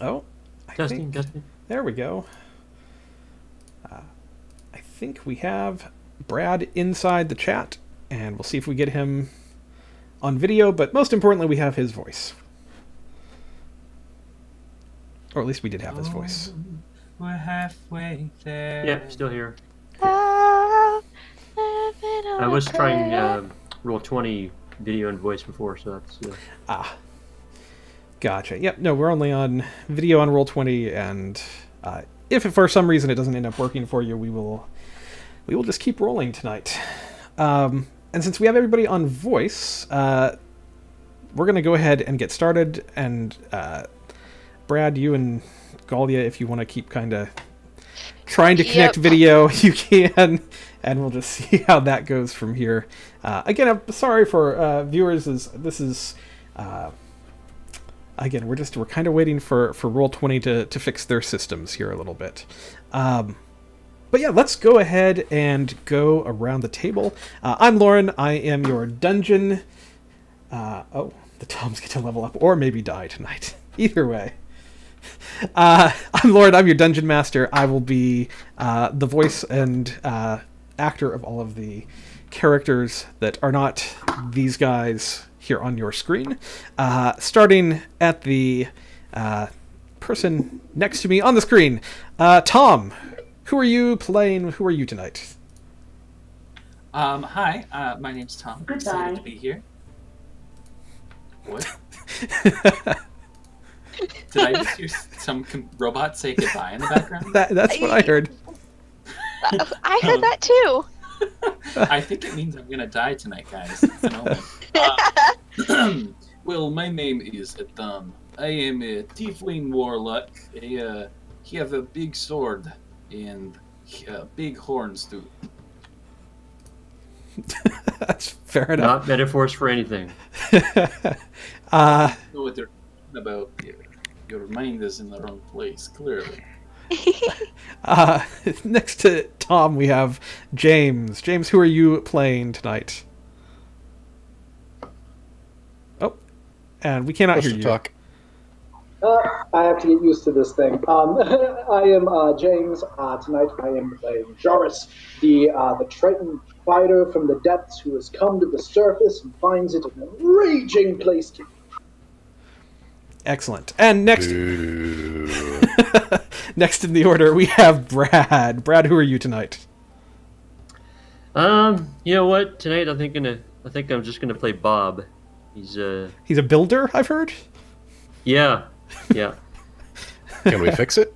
Oh, Testing, testing. there we go. I think we have Brad inside the chat, and we'll see if we get him on video, but most importantly, we have his voice. Or at least we did have his voice. We're halfway there. Yeah, still here. Ah, I was trying roll 20 video and voice before, so that's Gotcha. Yep, no, we're only on video on Roll20, and if for some reason it doesn't end up working for you, we will just keep rolling tonight. And since we have everybody on voice, we're going to go ahead and get started, and Brad, you and Galia, if you want to keep kind of trying to connect video, you can, and we'll just see how that goes from here. Again, I'm sorry for viewers, this is... Again, we're kind of waiting for Roll20 to fix their systems here a little bit. But yeah, let's go ahead and go around the table. I'm Lauren. I am your dungeon... oh, the Toms get to level up, or maybe die tonight. Either way. I'm Lauren. I'm your dungeon master. I will be the voice and actor of all of the characters that are not these guys here on your screen. Starting at the person next to me on the screen. Tom, who are you playing? Who are you tonight? Hi, my name's Tom. Excited to be here. What? Did I just hear some robot say goodbye in the background? That's what I heard. I heard that too. I think it means I'm gonna die tonight, guys. It's an omen. Well, my name is Adam. I am a tiefling warlock. He have a big sword and big horns too. That's fair enough. not metaphors for anything. I know what they're talking about here. Your mind is in the wrong place, clearly. Next to Tom, we have James. James, who are you playing tonight? Oh, and we cannot hear you. Talk. I have to get used to this thing. I am James. Tonight I am playing Joris, the Triton fighter from the depths who has come to the surface and finds it an enraging place to be. Excellent. And next... next in the order, we have Brad. Brad, who are you tonight? You know what? Tonight I think I'm just gonna play Bob. He's a builder, I've heard. Yeah. Can we fix it?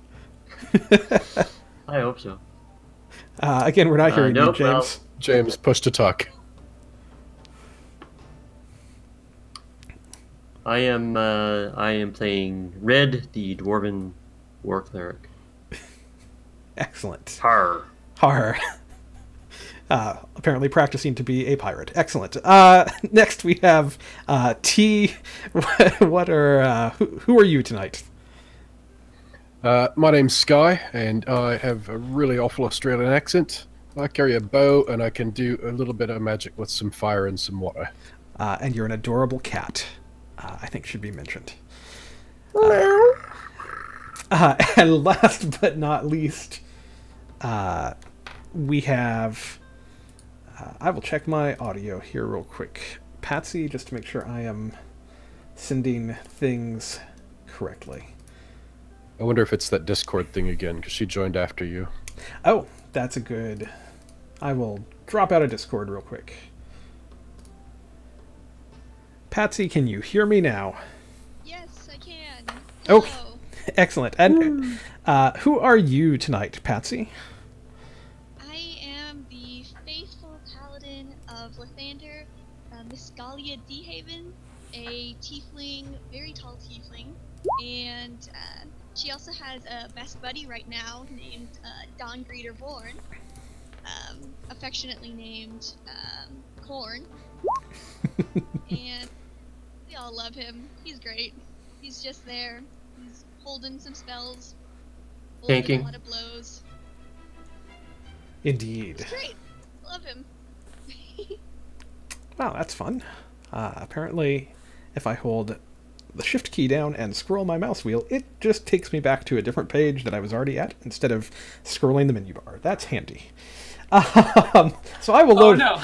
I hope so. Again, we're not hearing nope, you, James. James, push to talk. I am playing Red, the dwarven war cleric. Excellent. Har. Apparently practicing to be a pirate. Excellent. Next we have T. Who are you tonight? My name's Sky, and I have a really awful Australian accent. I carry a bow, and I can do a little bit of magic with some fire and some water. And you're an adorable cat. I think should be mentioned. And last but not least, we have... I will check my audio here real quick. Patsy, just to make sure I am sending things correctly. I wonder if it's that Discord thing again, because she joined after you. Oh, that's a good... I will drop out of Discord real quick. Patsy, can you hear me now? Yes, I can. Okay, Hello. excellent. And who are you tonight, Patsy? I am the faithful paladin of Lathander, Miss Galia Dehaven, a tiefling, very tall tiefling, and she also has a best buddy right now named Don Greeter Born, affectionately named Corn, and we all love him. He's great. He's just there. He's holding some spells, holding Tanking. a lot of blows. Indeed. He's great. Love him. Wow, that's fun. Apparently, if I hold the shift key down and scroll my mouse wheel, it just takes me back to a different page that I was already at instead of scrolling the menu bar. That's handy. So I will load. Oh, no.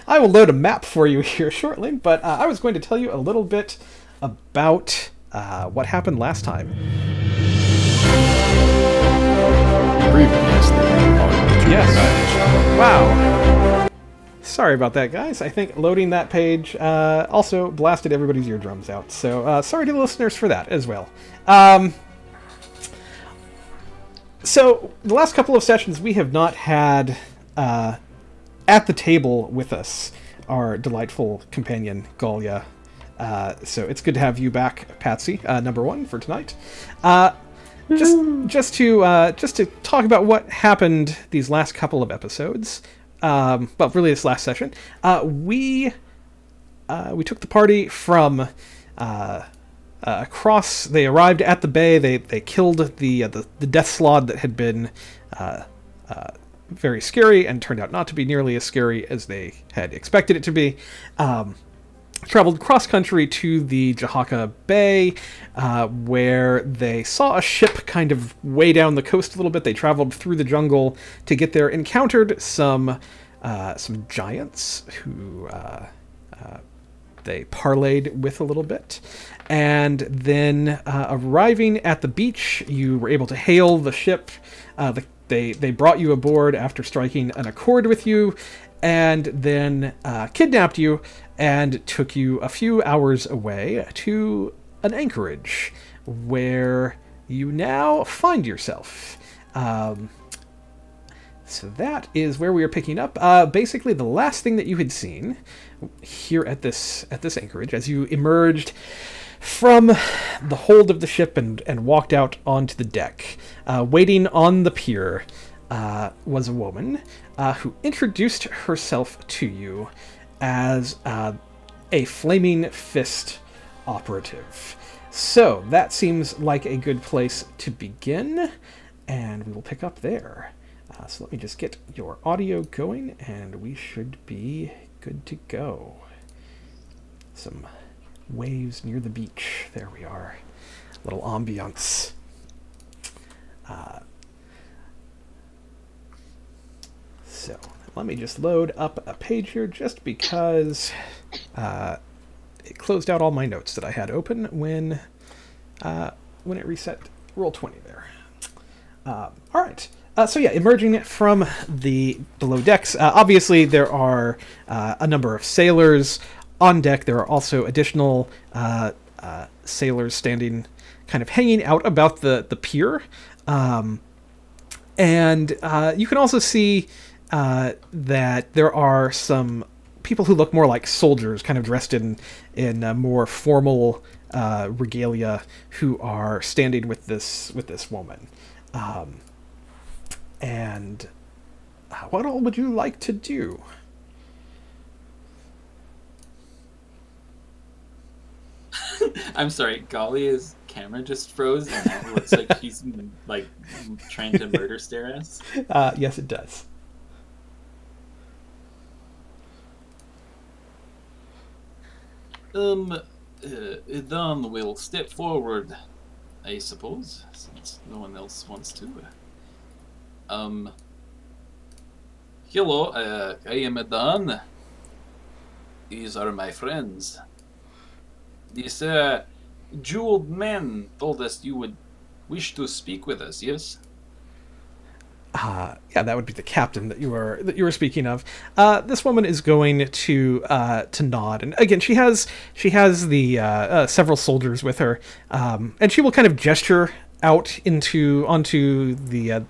I will load a map for you here shortly. But I was going to tell you a little bit about what happened last time. Yes. Wow. Sorry about that, guys. I think loading that page also blasted everybody's eardrums out. So sorry to the listeners for that as well. So the last couple of sessions we have not had at the table with us our delightful companion, Galia. So it's good to have you back, Patsy, number one for tonight. Just to talk about what happened these last couple of episodes. Well, really this last session, we took the party from across. They arrived at the bay. They killed the death slod that had been very scary and turned out not to be nearly as scary as they had expected it to be. Traveled cross country to the Jahaka Bay, where they saw a ship kind of way down the coast a little bit. They traveled through the jungle to get there, encountered some giants who they parlayed with a little bit, and then arriving at the beach, you were able to hail the ship. They brought you aboard after striking an accord with you, and then kidnapped you and took you a few hours away to an anchorage where you now find yourself. So that is where we are picking up. Basically, the last thing that you had seen here at this anchorage, as you emerged from the hold of the ship and walked out onto the deck, waiting on the pier, was a woman who introduced herself to you as a Flaming Fist operative. So that seems like a good place to begin, and we will pick up there. So let me just get your audio going, and we should be good to go. Some waves near the beach. There we are. Little ambiance. So let me just load up a page here, just because it closed out all my notes that I had open when it reset Roll20 there. All right. So yeah, emerging from the below decks, obviously there are a number of sailors on deck. There are also additional sailors standing, kind of hanging out about the pier. And you can also see that there are some people who look more like soldiers, kind of dressed in more formal regalia, who are standing with this woman. And what all would you like to do? I'm sorry, Galia's camera just froze, and it looks like she's like trying to murder stare us. Yes, it does. Don will step forward, I suppose, since no one else wants to. Hello, I am Don. These are my friends. This jeweled man told us you would wish to speak with us, yes? Yeah, that would be the captain that you were speaking of. This woman is going to nod, and again, she has the several soldiers with her, and she will kind of gesture out onto the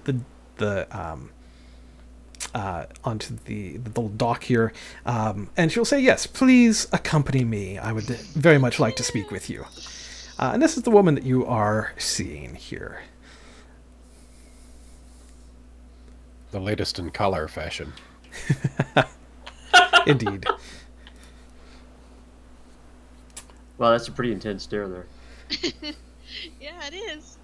little dock here, and she'll say, "Yes, please accompany me. I would very much like to speak with you." And this is the woman that you are seeing here. The latest in collar fashion. Indeed. Wow, that's a pretty intense stare there. Yeah, it is.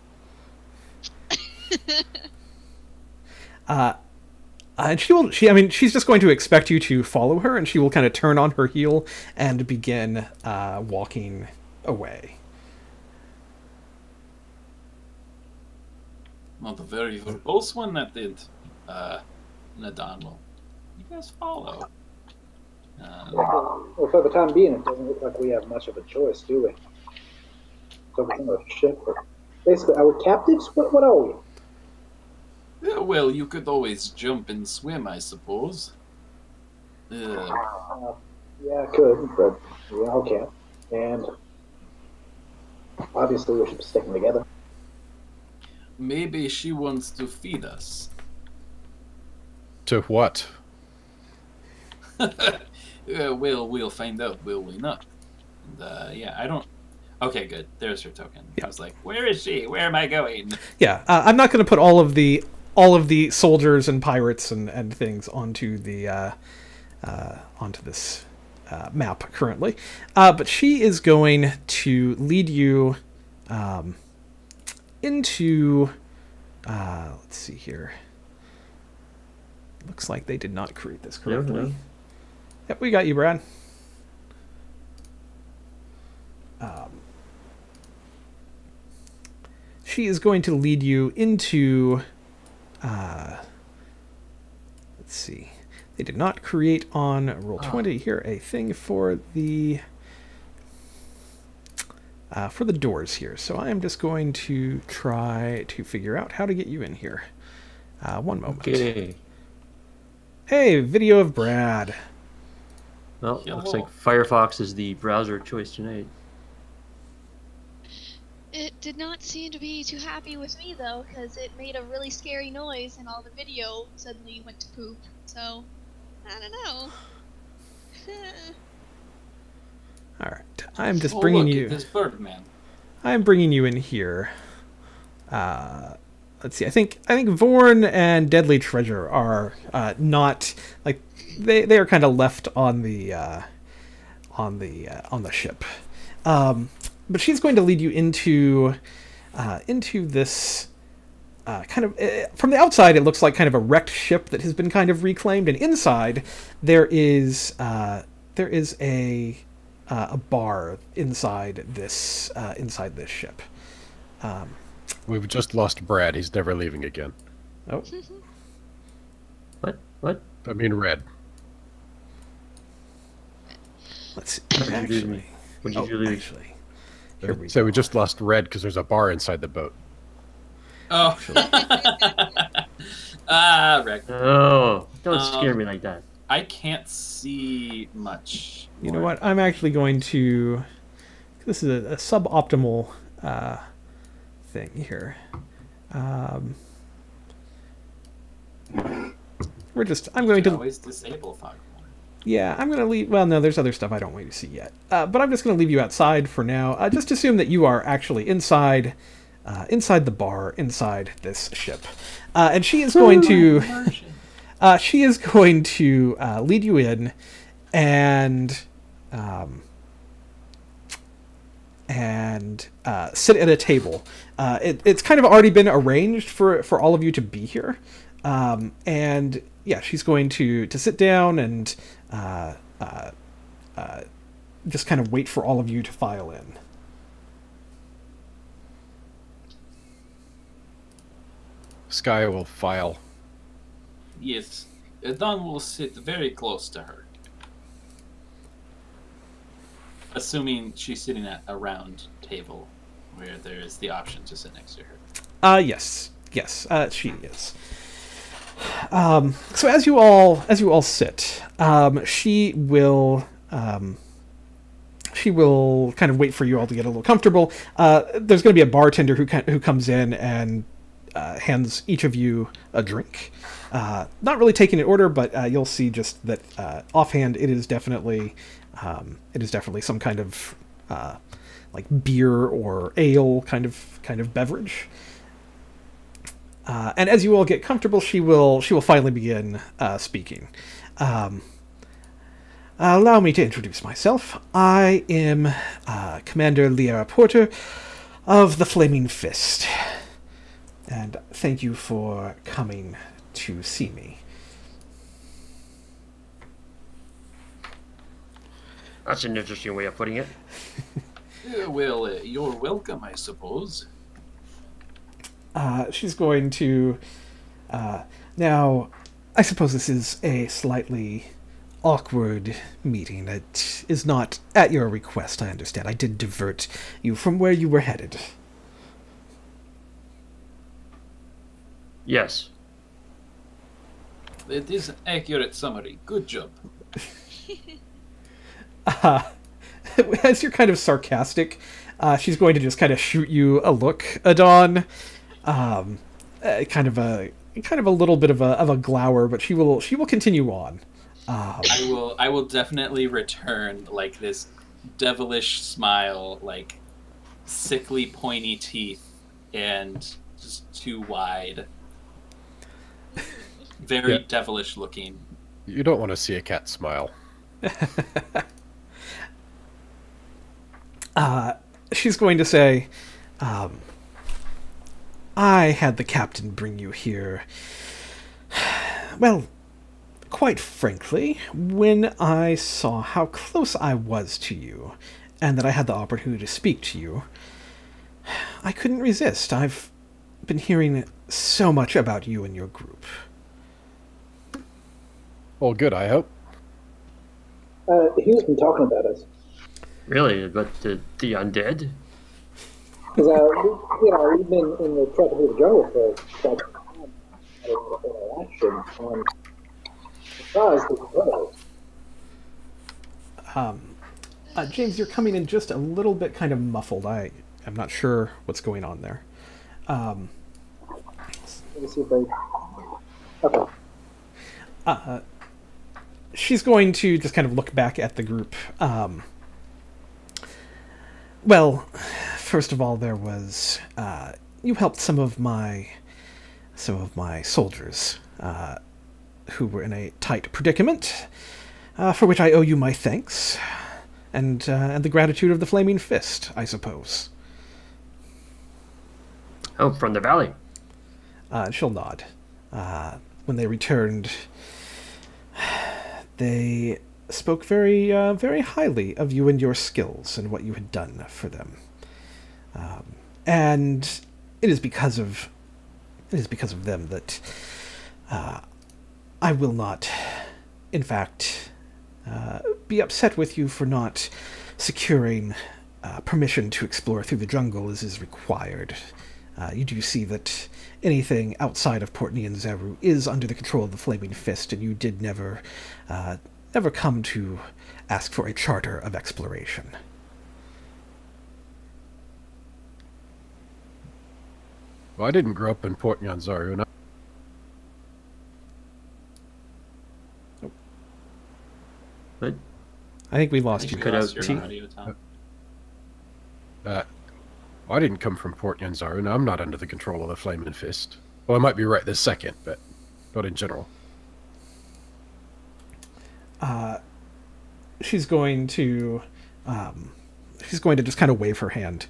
And she's just going to expect you to follow her, and she will kind of turn on her heel and begin walking away. Not the very verbose one that did. Nadon will. You guys follow. Well, for the time being, it doesn't look like we have much of a choice, do we? So we're on a ship. Basically, are we captives? What are we? Yeah, well, you could always jump and swim, I suppose. Yeah, I could, but we all can't. And obviously, we should be sticking together. Maybe she wants to feed us. To what? Well, we'll find out, will we not? And, yeah, I don't... Okay, good. There's her token. Yeah. I was like, where is she? Where am I going? Yeah, I'm not going to put all of the soldiers and pirates and things onto the onto this map currently, but she is going to lead you into. Let's see here. Looks like they did not create this correctly. No. Yep, we got you, Brad. She is going to lead you into, let's see, they did not create on Roll20 here a thing for the doors here. So I am just going to try to figure out how to get you in here. One moment. Okay. Hey, video of Brad. Well, looks like Firefox is the browser of choice tonight. It did not seem to be too happy with me though, because it made a really scary noise and all the video suddenly went to poop. So, I don't know. All right, I'm just Oh, bringing look, you. this Birdman. I'm bringing you in here. Let's see. I think Vorn and Deadly Treasure are not like they are kind of left on the ship. But she's going to lead you into this kind of from the outside. It looks like kind of a wrecked ship that has been kind of reclaimed, and inside there is a bar inside this ship. We've just lost Brad. He's never leaving again. Oh, What? I mean, Red. let's see. What did you do to me? Actually, What did you do? actually, here we So go. we just lost Red because there's a bar inside the boat. Oh. Rick. Oh, don't scare me like that. I can't see much. You know what? I'm actually going to. This is a suboptimal thing here. I'm going to. Always disable Foghorn. Yeah, I'm going to leave. Well, no, there's other stuff I don't want you to see yet. But I'm just going to leave you outside for now. Just assume that you are actually inside the bar, inside this ship, and she is going to. She is going to lead you in, and sit at a table. It's kind of already been arranged for all of you to be here, and yeah, she's going to sit down and just kind of wait for all of you to file in. Sky will file. Yes. Don will sit very close to her. Assuming she's sitting at a round table where there is the option to sit next to her. Yes, she is. So as you all sit, she will kind of wait for you all to get a little comfortable. There's going to be a bartender who comes in and hands each of you a drink. Not really taking an order, but you'll see just that offhand it is definitely some kind of like beer or ale kind of beverage. And as you all get comfortable, she will finally begin speaking. Allow me to introduce myself. I am Commander Liara Porter of the Flaming Fist, and thank you for coming to see me. That's an interesting way of putting it. Well, you're welcome, I suppose. She's going to... now, I suppose this is a slightly awkward meeting. It is not at your request, I understand. I did divert you from where you were headed. Yes. It is an accurate summary. Good job. As you're kind of sarcastic, she's going to just kind of shoot you a look, Adon. Kind of a little bit of a glower, but she will continue on. I will definitely return like this devilish smile, like sickly pointy teeth, and just too wide. Very devilish looking. You don't want to see a cat smile. She's going to say, I had the captain bring you here. Well, quite frankly, when I saw how close I was to you, and that I had the opportunity to speak to you, I couldn't resist. I've been hearing so much about you and your group. Well, good, I hope. He's been talking about us. Really? About the undead? Because, we've been in the tropical jungle for quite some time. Had a lot of interaction on the size of the world. James, you're coming in just a little bit kind of muffled. I'm not sure what's going on there. Let me see if they... Okay. She's going to just kind of look back at the group. Well, first of all, there was you helped some of my soldiers who were in a tight predicament, for which I owe you my thanks, and the gratitude of the Flaming Fist, I suppose. Oh, from the valley. She'll nod. When they returned, they spoke very, very highly of you and your skills and what you had done for them. And it is because of them that I will not, in fact, be upset with you for not securing permission to explore through the jungle as is required. You do see that anything outside of Port Nyanzaru is under the control of the Flaming Fist, and you did never come to ask for a charter of exploration. Well, I didn't grow up in Port Nyanzaru, and But I think we lost you. We could lost have your tea. audio, Tom. I didn't come from Port Nyanzaru, and I'm not under the control of the Flaming Fist. Well, I might be right this second, but not in general. She's going to just kind of wave her hand.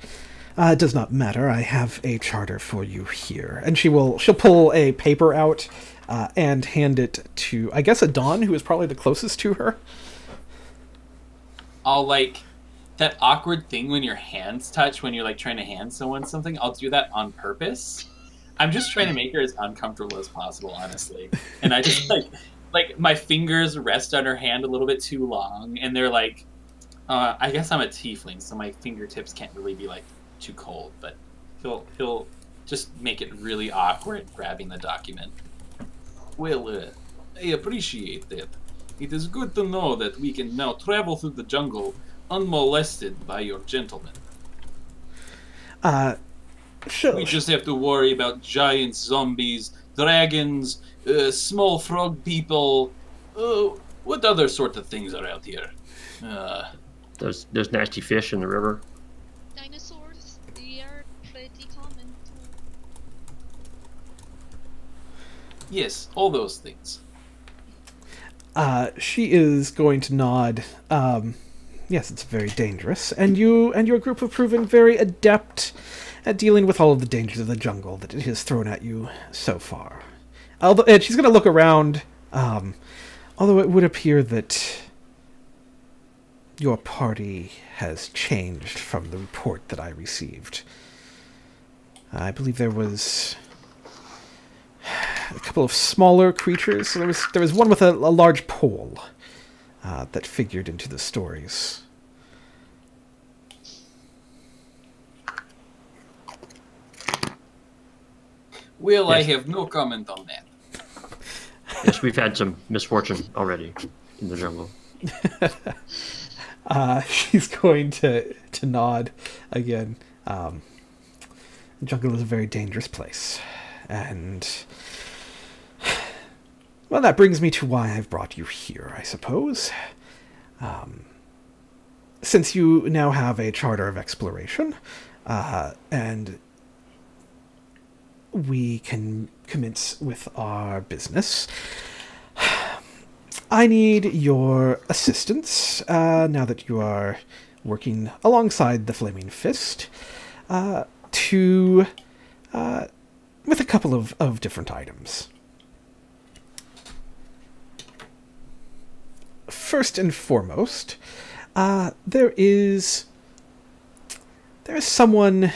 It does not matter. I have a charter for you here, and she'll pull a paper out and hand it to, I guess, Adon, who is probably the closest to her. I'll like that awkward thing when your hands touch when you're like trying to hand someone something. I'll do that on purpose. I'm just trying to make her as uncomfortable as possible, honestly. And I just like my fingers rest on her hand a little bit too long, and they're like, I guess I'm a tiefling, so my fingertips can't really be like too cold. But he'll just make it really awkward grabbing the document. Well, I appreciate that. It is good to know that we can now travel through the jungle unmolested by your gentlemen. Sure. We just have to worry about giant zombies, dragons, small frog people. What other sort of things are out here? There's nasty fish in the river. Dinosaurs, they are pretty common. Yes, all those things. She is going to nod. Yes, it's very dangerous, and you and your group have proven very adept at dealing with all of the dangers of the jungle that it has thrown at you so far. And she's going to look around, although it would appear that your party has changed from the report that I received. I believe there was a couple of smaller creatures. There was one with a large pole that figured into the stories. Well, I have no comment on that. Yes, we've had some misfortune already in the jungle. She's going to nod again. The jungle is a very dangerous place. And, well, that brings me to why I've brought you here, I suppose. Since you now have a charter of exploration, and we can commence with our business, I need your assistance, now that you are working alongside the Flaming Fist, with a couple of different items. First and foremost, there is someone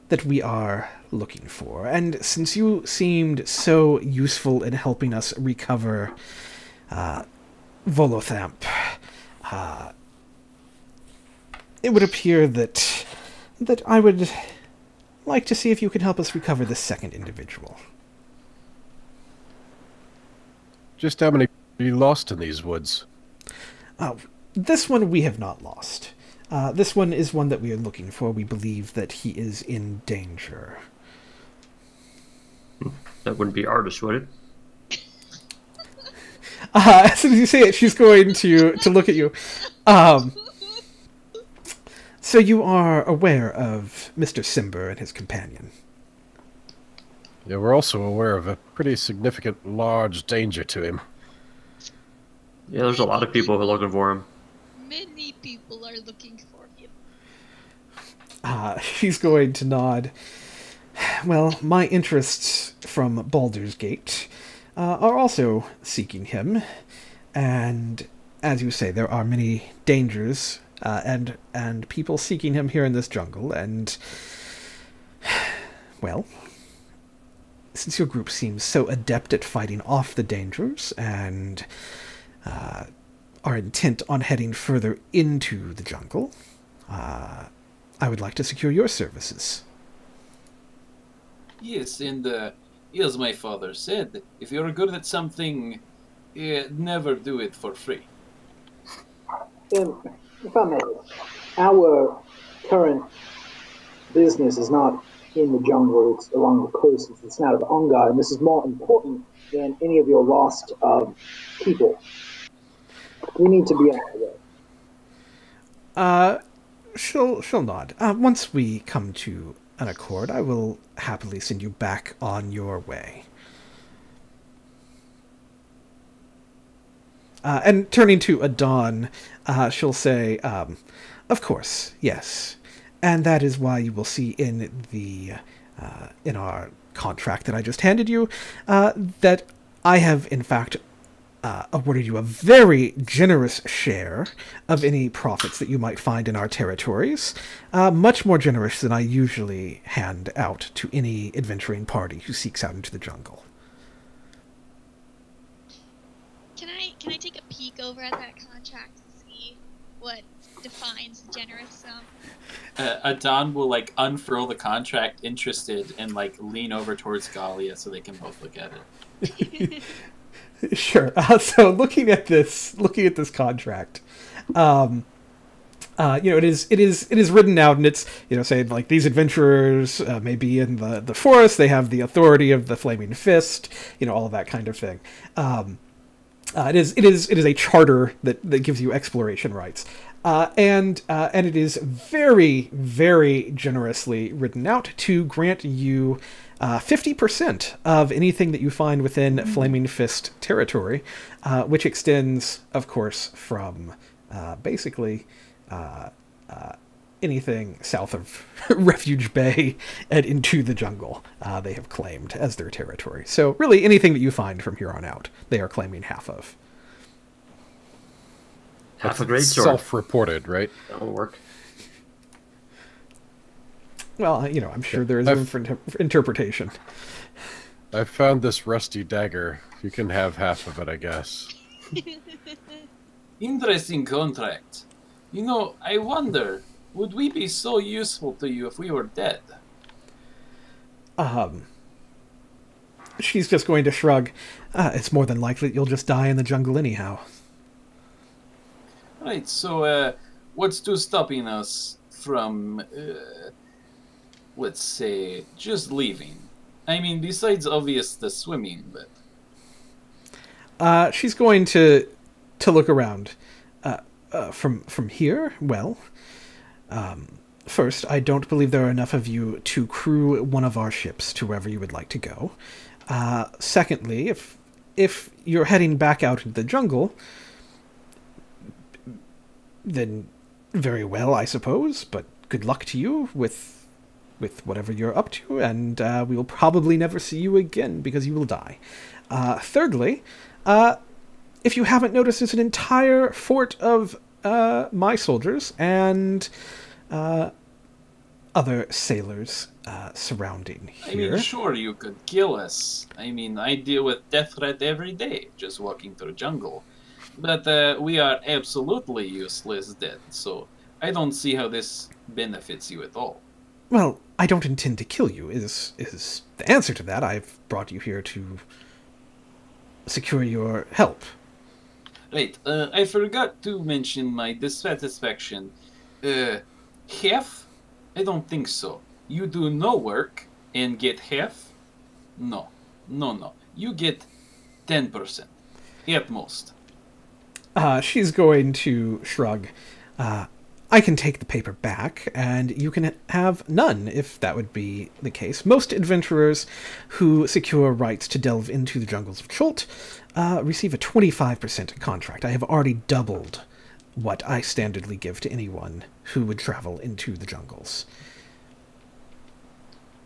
that we are looking for, and since you seemed so useful in helping us recover Volothamp, it would appear that I would like to see if you can help us recover the second individual. Just how many have you lost in these woods? This one we have not lost. This one is one that we are looking for. We believe that he is in danger. That wouldn't be artist, would it? As soon as you say it, she's going to look at you. So you are aware of Mr. Simber and his companion? Yeah, we're also aware of a pretty significant large danger to him. Yeah, there's a lot of people who are looking for him. Many people are looking for him. She's going to nod. Well, my interests from Baldur's Gate are also seeking him, and as you say, there are many dangers and people seeking him here in this jungle, and, well, since your group seems so adept at fighting off the dangers and are intent on heading further into the jungle, I would like to secure your services. Yes, and as my father said, if you're good at something, never do it for free. If I may, our current business is not in the jungle, it's along the coast, it's the snout of Ongar, and this is more important than any of your lost people. We need to be on our way. She'll nod. Once we come to an accord, I will happily send you back on your way. And turning to Adon, she'll say, of course, yes. And that is why you will see in the in our contract that I just handed you, that I have, in fact, awarded you a very generous share of any profits that you might find in our territories, much more generous than I usually hand out to any adventuring party who seeks out into the jungle. Can I take a peek over at that contract to see what defines generous sum? Adon will unfurl the contract, interested, and lean over towards Galia so they can both look at it. Sure. So looking at this contract, it is written out, and it's saying these adventurers may be in the forest. They have the authority of the Flaming Fist. All of that kind of thing. It is a charter that gives you exploration rights, and it is very, very generously written out to grant you 50% of anything that you find within Flaming Fist territory, which extends, of course, from basically anything south of Refuge Bay and into the jungle they have claimed as their territory. So really anything that you find from here on out, they are claiming half of. Half That's a great sword. self-reported, right? That'll work. Well, you know, I'm sure there is room for interpretation. I found this rusty dagger. You can have half of it, I guess. Interesting contract. You know, I wonder, would we be so useful to you if we were dead? She's just going to shrug. It's more than likely that you'll just die in the jungle anyhow. Right, so, what's to stopping us from, let's say, just leaving? I mean, besides obvious the swimming, but... She's going to look around. From here? Well, first, I don't believe there are enough of you to crew one of our ships to wherever you would like to go. Secondly, if you're heading back out into the jungle, then very well, I suppose, but good luck to you with whatever you're up to, and we will probably never see you again because you will die. Thirdly, if you haven't noticed, there's an entire fort of my soldiers and other sailors surrounding here. I mean, sure, you could kill us. I mean, I deal with death threat every day, just walking through the jungle. But we are absolutely useless dead, so I don't see how this benefits you at all. Well, I don't intend to kill you, is the answer to that. I've brought you here to secure your help. Right, I forgot to mention my dissatisfaction. Half? I don't think so. You do no work and get half? No. You get 10%. At most. She's going to shrug. I can take the paper back, and you can have none, if that would be the case. Most adventurers who secure rights to delve into the jungles of Chult receive a 25% contract. I have already doubled what I standardly give to anyone who would travel into the jungles.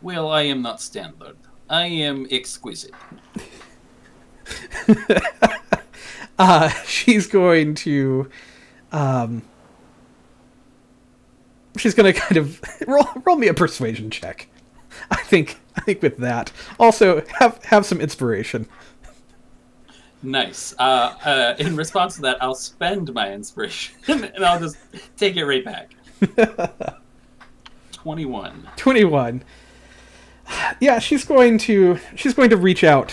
Well, I am not standard. I am exquisite. She's going to... she's going to kind of... roll me a persuasion check. I think with that. Also, have some inspiration. Nice. In response to that, I'll spend my inspiration, and I'll just take it right back. 21. 21. Yeah, she's going to reach out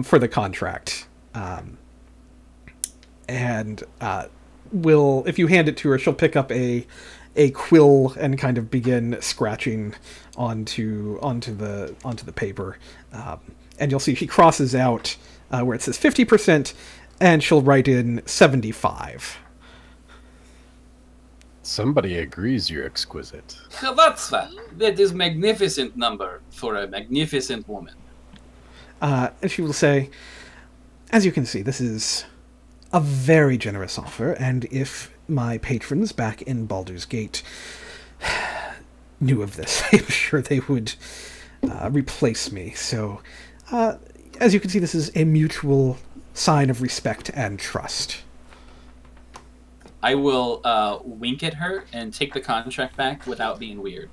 for the contract, and will, if you hand it to her, she'll pick up a quill and kind of begin scratching onto the paper, and you'll see she crosses out where it says 50%, and she'll write in 75. Somebody agrees you're exquisite. That is magnificent number for a magnificent woman. And she will say, as you can see, this is a very generous offer, and if my patrons back in Baldur's Gate knew of this, I'm sure they would replace me. So, as you can see, this is a mutual sign of respect and trust. I will wink at her and take the contract back without being weird.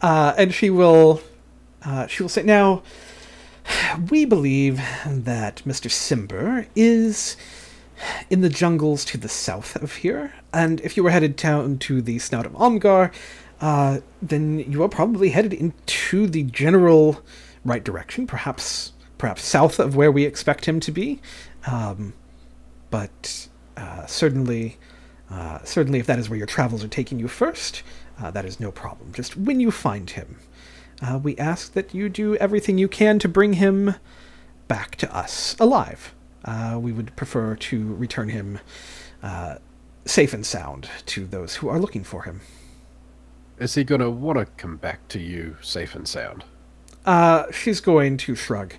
And she will say, now, we believe that Mr. Simber is in the jungles to the south of here, and if you were headed down to the Snout of Omgar, then you are probably headed into the general right direction, perhaps south of where we expect him to be, but certainly if that is where your travels are taking you first, that is no problem. Just when you find him, we ask that you do everything you can to bring him back to us alive. We would prefer to return him safe and sound to those who are looking for him. Is he going to want to come back to you safe and sound? She's going to shrug.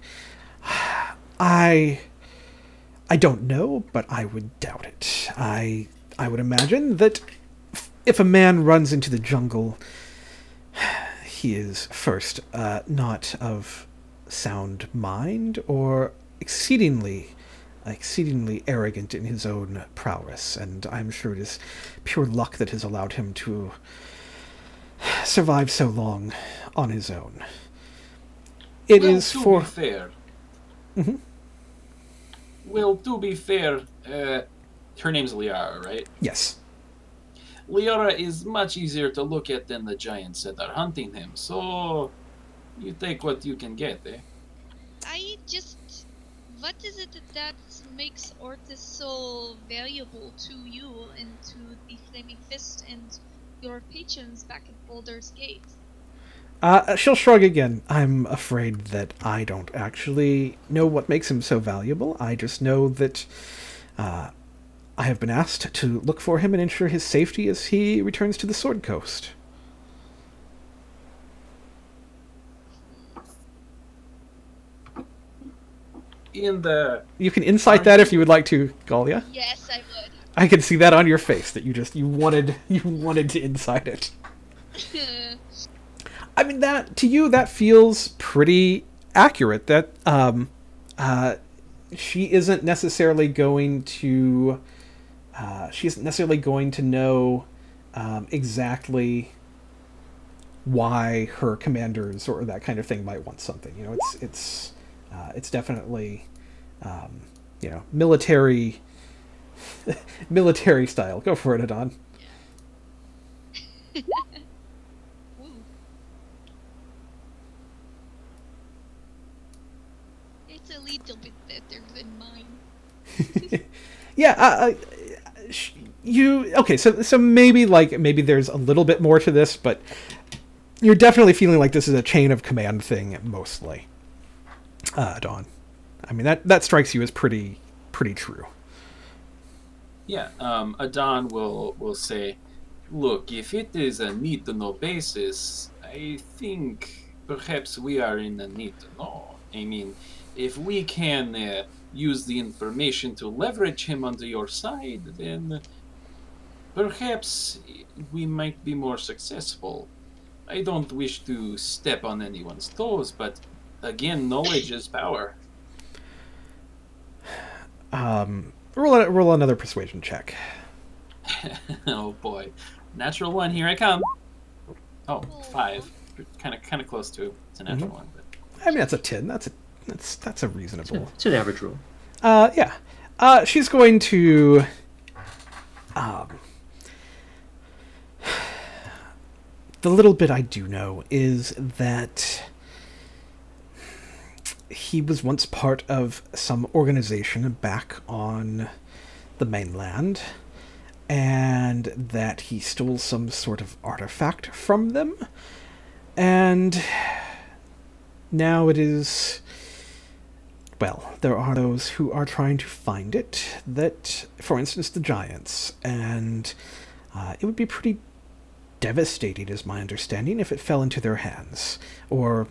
I don't know, but I would doubt it. I would imagine that if a man runs into the jungle, he is first not of sound mind or exceedingly exceedingly arrogant in his own prowess, and I'm sure it is pure luck that has allowed him to survive so long on his own. It well, is to for... be fair. Mm-hmm. Well, to be fair, her name's Liara, right? Yes. Liara is much easier to look at than the giants that are hunting him, so you take what you can get, eh? What is it that makes Ortis so valuable to you and to the Flaming Fist and your patrons back at Baldur's Gate? She'll shrug again. I'm afraid that I don't actually know what makes him so valuable. I just know that I have been asked to look for him and ensure his safety as he returns to the Sword Coast. You can insight that if you would like to, Galia. Yes, I would. I can see that on your face that you wanted to insight it. I mean, that to you that feels pretty accurate. That she isn't necessarily going to know exactly why her commanders or that kind of thing might want something. You know, it's definitely military style. Go for it, Adon. It's a little bit better than mine. Yeah, okay, so maybe there's a little bit more to this, but you're definitely feeling like this is a chain of command thing mostly. Dawn. I mean, that strikes you as pretty true. Yeah, Adon will say, look, if it is a need-to-know basis, I think perhaps we are in a need-to-know. I mean, if we can use the information to leverage him onto your side, then perhaps we might be more successful. I don't wish to step on anyone's toes, but again, knowledge is power. Roll another persuasion check. Oh boy, natural one. Here I come. Oh, 5. Kind of close to it's a natural one. But I mean, that's a 10. That's a reasonable. It's an average roll. Yeah. She's going to. The little bit I do know is that he was once part of some organization back on the mainland, and that he stole some sort of artifact from them, and now it is... Well, there are those who are trying to find it, that, for instance, the giants, and it would be pretty devastating, is my understanding, if it fell into their hands, or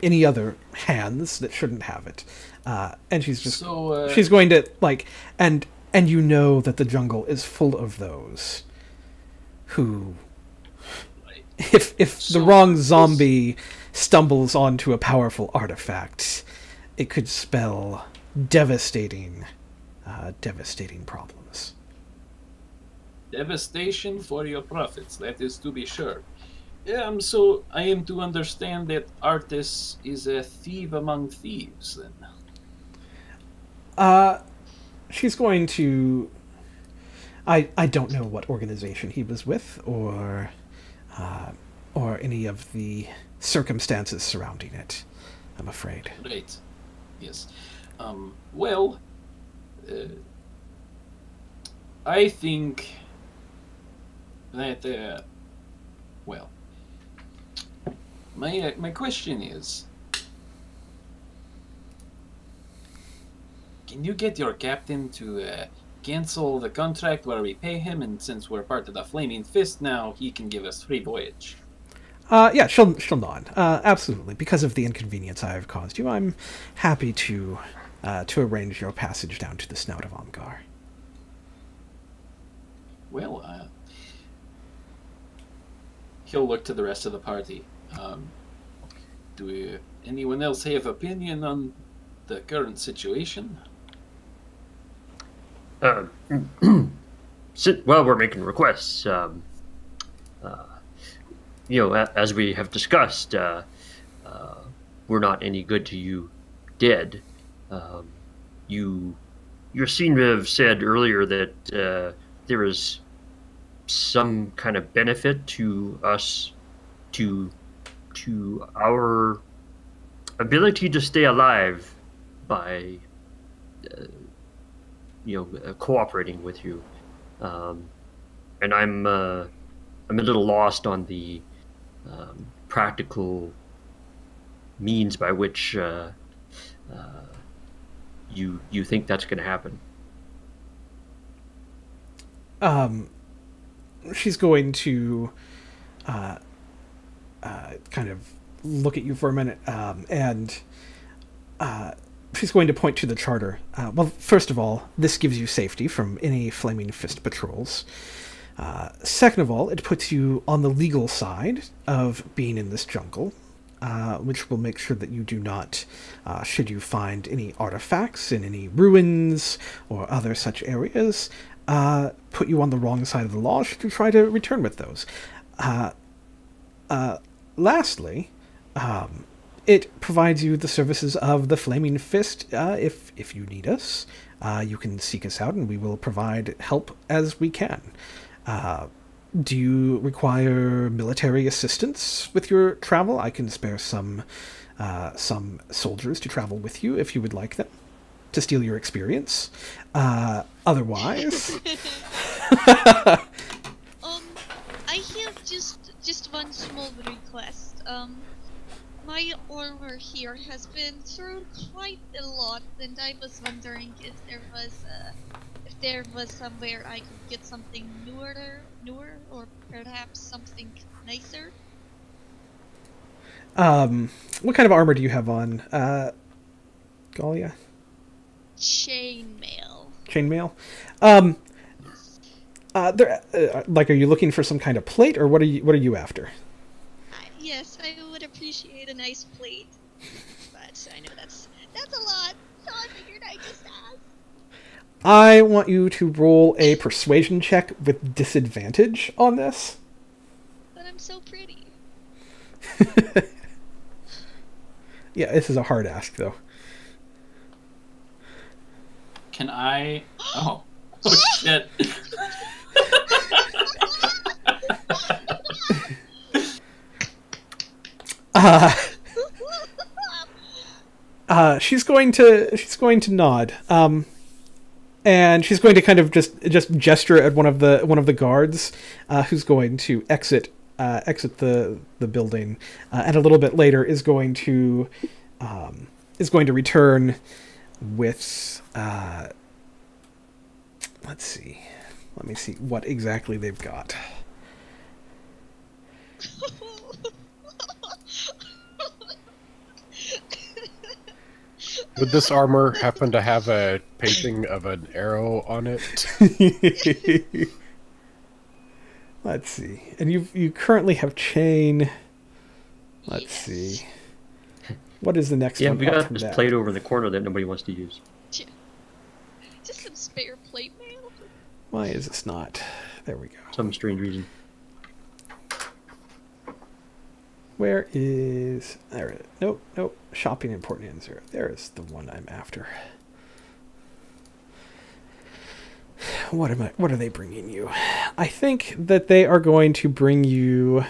any other hands that shouldn't have it. And she's just she's going to and you know that the jungle is full of those who, if the wrong zombie stumbles onto a powerful artifact, it could spell devastating problems. Devastation for your profits, that is to be sure. So I am to understand that Artis is a thief among thieves, then? She's going to... I don't know what organization he was with, or any of the circumstances surrounding it, I'm afraid. Right. Yes. I think that, my question is, can you get your captain to cancel the contract where we pay him, and since we're part of the Flaming Fist now, he can give us free voyage? Yeah, she'll nod. Absolutely. Because of the inconvenience I have caused you, I'm happy to arrange your passage down to the Snout of Omgar. Well, he'll look to the rest of the party. Do anyone else have opinion on the current situation? Well, we're making requests. As we have discussed, we're not any good to you dead. You seem to have said earlier that there is some kind of benefit to us, to our ability to stay alive by cooperating with you, and I'm a little lost on the practical means by which you think that's going to happen. She's going to kind of look at you for a minute, and she's going to point to the charter. Well, first of all, this gives you safety from any Flaming Fist patrols. Second of all, it puts you on the legal side of being in this jungle, which will make sure that you do not, should you find any artifacts in any ruins or other such areas, put you on the wrong side of the law should you try to return with those. Lastly, it provides you the services of the Flaming Fist. If you need us, you can seek us out and we will provide help as we can. Do you require military assistance with your travel? I can spare some soldiers to travel with you if you would like them, to steal your experience. Otherwise... I have just one small request. My armor here has been through quite a lot, and I was wondering if there was somewhere I could get something newer, or perhaps something nicer. What kind of armor do you have on, Galia? Chainmail. Chainmail? Are you looking for some kind of plate, or what are you after? Yes, I would appreciate a nice plate, but I know that's a lot, so I figured I'd just ask. I want you to roll a persuasion check with disadvantage on this. But I'm so pretty. Yeah, this is a hard ask, though. Can I... Oh shit. She's going to nod, and she's going to kind of just gesture at one of the guards, who's going to exit the building, and a little bit later is going to return with let's see, let me see what exactly they've got. Would this armor happen to have a painting of an arrow on it? Let's see. And you currently have chain. Let's Yes. see. What is the next one? We up got from this that? plate over in the corner that nobody wants to use. Just some spare plate mail. Why is this not? There we go. Some strange reason. Where is... There it is. Nope. Shopping important answer. There is the one I'm after. What are they bringing you? I think that they are going to bring you...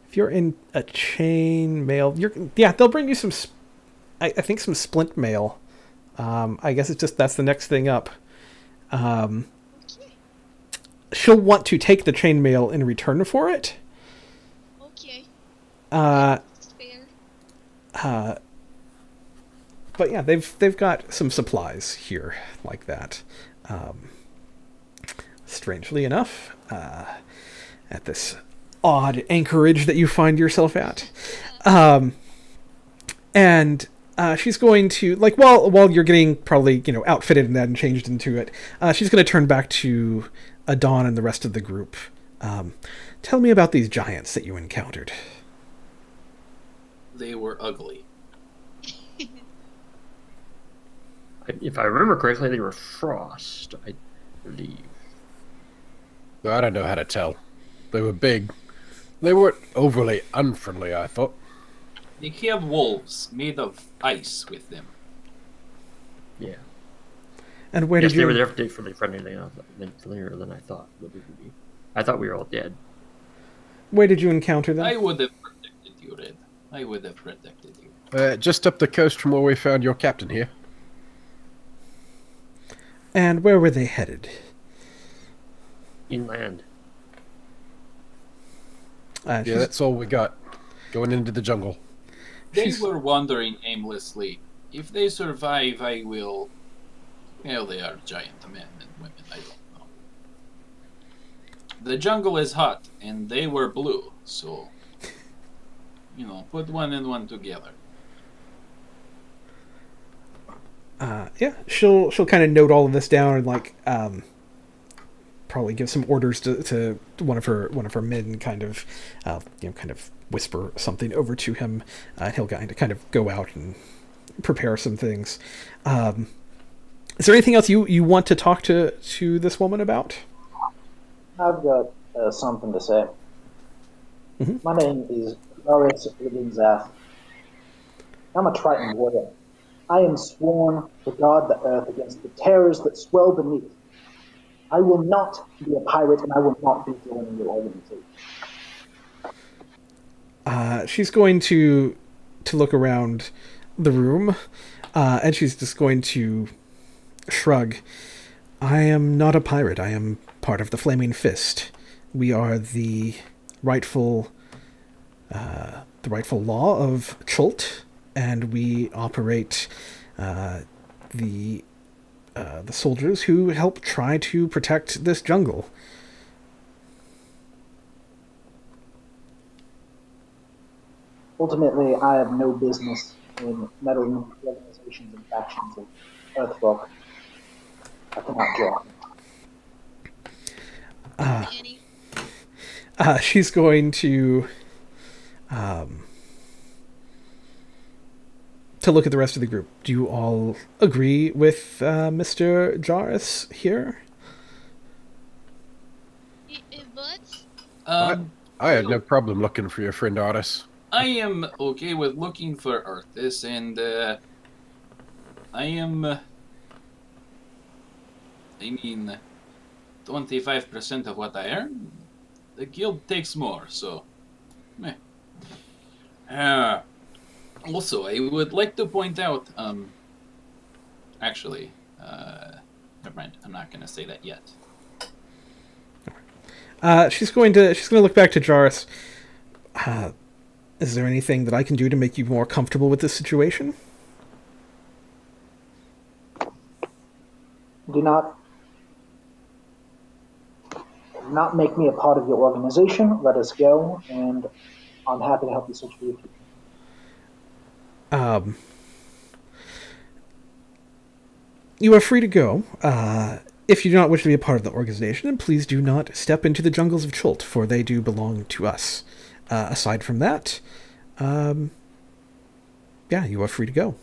If you're in a chain mail... they'll bring you some... I think some splint mail. I guess it's just that's the next thing up. She'll want to take the chain mail in return for it. Okay. But Fair. yeah, they've got some supplies here like that. Strangely enough, at this odd anchorage that you find yourself at, and she's going to, like, while you're getting probably outfitted in that and changed into it, she's going to turn back to Adon and the rest of the group. Tell me about these giants that you encountered. They were ugly. If I remember correctly, they were frost, I believe. I don't know how to tell. They were big. They weren't overly unfriendly, I thought. They have wolves made of ice with them. Yeah. And where Yes, did they you? were definitely friendlier than I thought that we would be. I thought we were all dead. Where did you encounter them? I would have protected you, Red. I would have protected you. Just up the coast from where we found your captain here. And where were they headed? Inland. Yeah, that's all we got. Going into the jungle. They were wandering aimlessly. If they survive, I will... Well, they are giant men and women, I don't know. The jungle is hot, and they were blue, so... You know, put one and one together. Yeah, she'll kind of note all of this down and like probably give some orders to one of her men and kind of kind of whisper something over to him. He'll kind of go out and prepare some things. Is there anything else you want to talk to this woman about? I've got something to say. Mm-hmm. My name is Loris Livinzath. I'm a Triton warrior. I am sworn to guard the earth against the terrors that swell beneath. I will not be a pirate, and I will not be joining your organization. She's going to look around the room, and she's just going to shrug. I am not a pirate. I am part of the Flaming Fist. We are the rightful law of Chult, and we operate the soldiers who help try to protect this jungle. Ultimately, I have no business in meddling with organizations and factions of Earthfolk. I cannot join. Annie. She's going to look at the rest of the group. Do you all agree with Mr. Jarrus here? What? I had no problem looking for your friend Artis. I am okay with looking for Artis, and I am... I mean, 25% of what I earn, the guild takes more, so... Meh. Also, I would like to point out, actually, never mind, I'm not going to say that yet. She's going to look back to Jarrus. Is there anything that I can do to make you more comfortable with this situation? Do not make me a part of your organization. Let us go, and I'm happy to help you search for your future. You are free to go. If you do not wish to be a part of the organization, then please do not step into the jungles of Chult, for they do belong to us. Aside from that, yeah, you are free to go.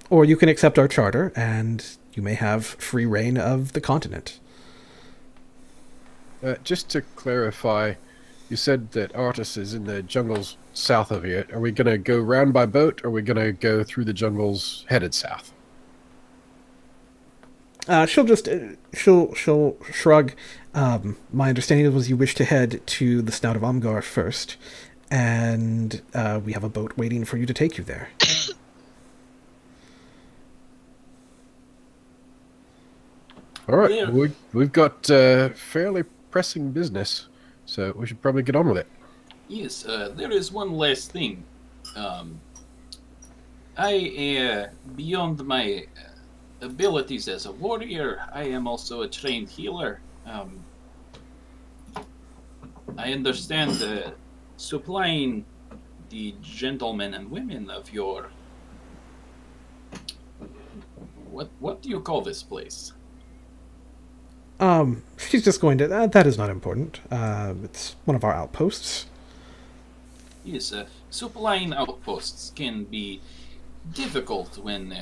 Or you can accept our charter, and you may have free reign of the continent. Just to clarify, you said that Artis is in the jungles south of here. Are we going to go round by boat, or are we going to go through the jungles headed south? She'll shrug. My understanding was you wish to head to the Snout of Umgar first, and we have a boat waiting for you to take you there. All right, Yeah. we've got fairly pressing business, so we should probably get on with it. Yes, there is one last thing. Beyond my abilities as a warrior, I am also a trained healer. I understand supplying the gentlemen and women of your... What do you call this place? She's just going to... that is not important. It's one of our outposts. Yes, supplying outposts can be difficult when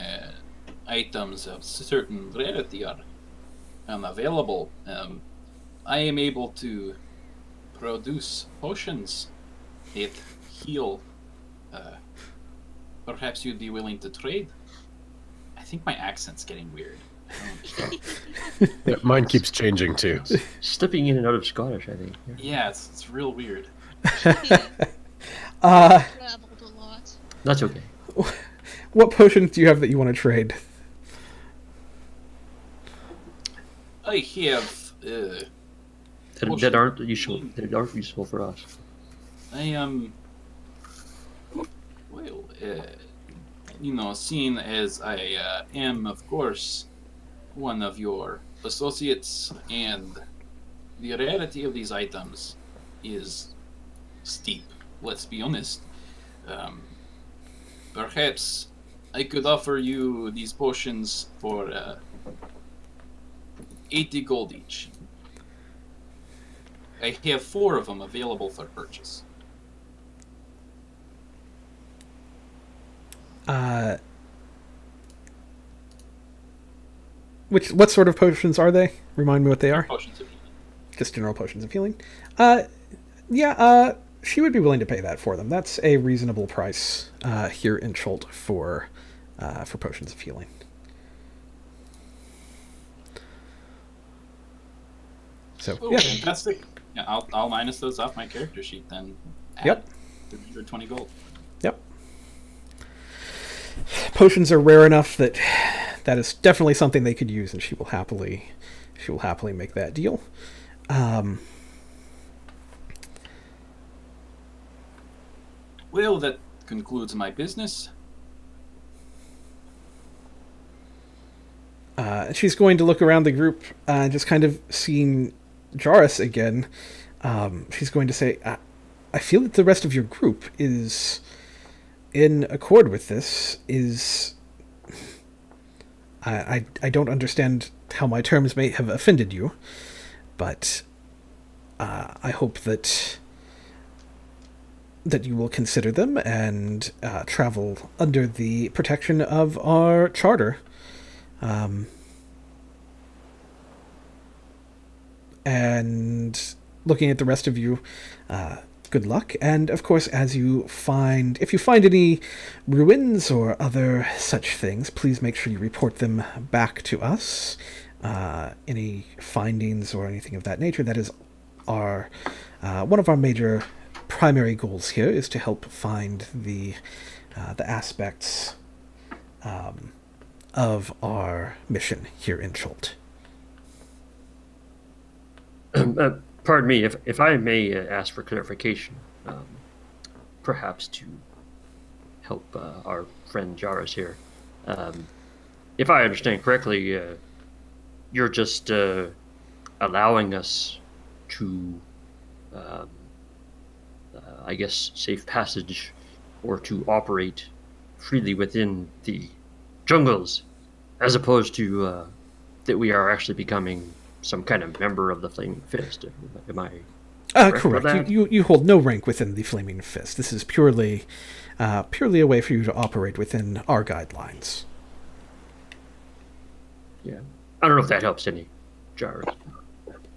items of certain rarity are unavailable. I am able to produce potions that heal. Perhaps you'd be willing to trade? I think my accent's getting weird. Yeah, mine keeps changing too. Slipping in and out of Scottish, I think. Yeah, it's real weird. Traveled a lot. That's okay. What potions do you have that you want to trade? I have. That aren't useful. That aren't useful for us. I am. Well, seeing as I am, of course, one of your associates, and the rarity of these items is steep. Let's be honest. Perhaps I could offer you these potions for 80 gold each. I have 4 of them available for purchase. What sort of potions are they? Remind me what they are. Potions of healing. Just general potions of healing. She would be willing to pay that for them. That's a reasonable price here in Chult for potions of healing. So Oh, yeah, fantastic. Yeah, I'll minus those off my character sheet then. Yep. 320 gold. Yep. Potions are rare enough that is definitely something they could use, and she will happily make that deal. Well, that concludes my business. She's going to look around the group, just kind of seeing Jairus again. She's going to say, I feel that the rest of your group is in accord with this. I don't understand how my terms may have offended you, but I hope that you will consider them and travel under the protection of our charter. And looking at the rest of you, good luck. And of course, if you find any ruins or other such things, please make sure you report them back to us. Any findings or anything of that nature. That is one of our major primary goals here, is to help find the aspects of our mission here in Chult. Pardon me, if I may ask for clarification, perhaps to help our friend Jairus here. If I understand correctly, you're just allowing us to, I guess, safe passage or to operate freely within the jungles, as opposed to that we are actually becoming some kind of member of the Flaming Fist. Am I correct? You hold no rank within the Flaming Fist. This is purely a way for you to operate within our guidelines. Yeah, I don't know if that helps any, Jairus.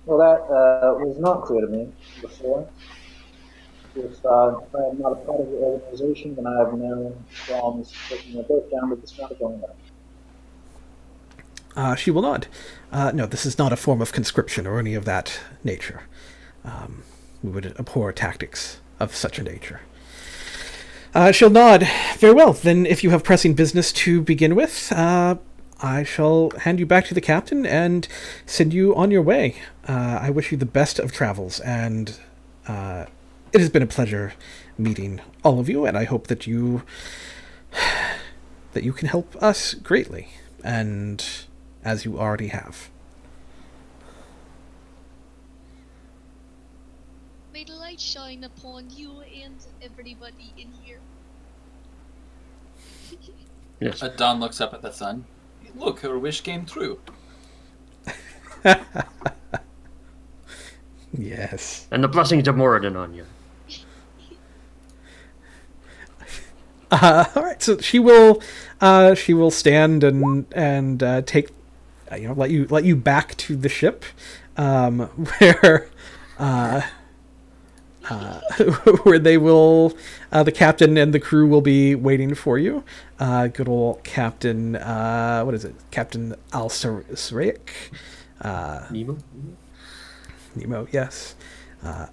Well, that was not clear to me before. If I am not a part of the organization, then I have no problems taking a boat down to the start of going there. She will nod. No, this is not a form of conscription or any of that nature. We would abhor tactics of such a nature. She'll nod. Very well. Then if you have pressing business to begin with, I shall hand you back to the captain and send you on your way. I wish you the best of travels, and it has been a pleasure meeting all of you, and I hope that you can help us greatly, and as you already have. May the light shine upon you and everybody in here. Yes. Don looks up at the sun. Look, her wish came true. Yes. And the blessings of Moradin on you. All right, so she will stand and take, let you back to the ship, where where they will, the captain and the crew will be waiting for you. Good old Captain, what is it? Captain Al-Saraic? Nemo, yes.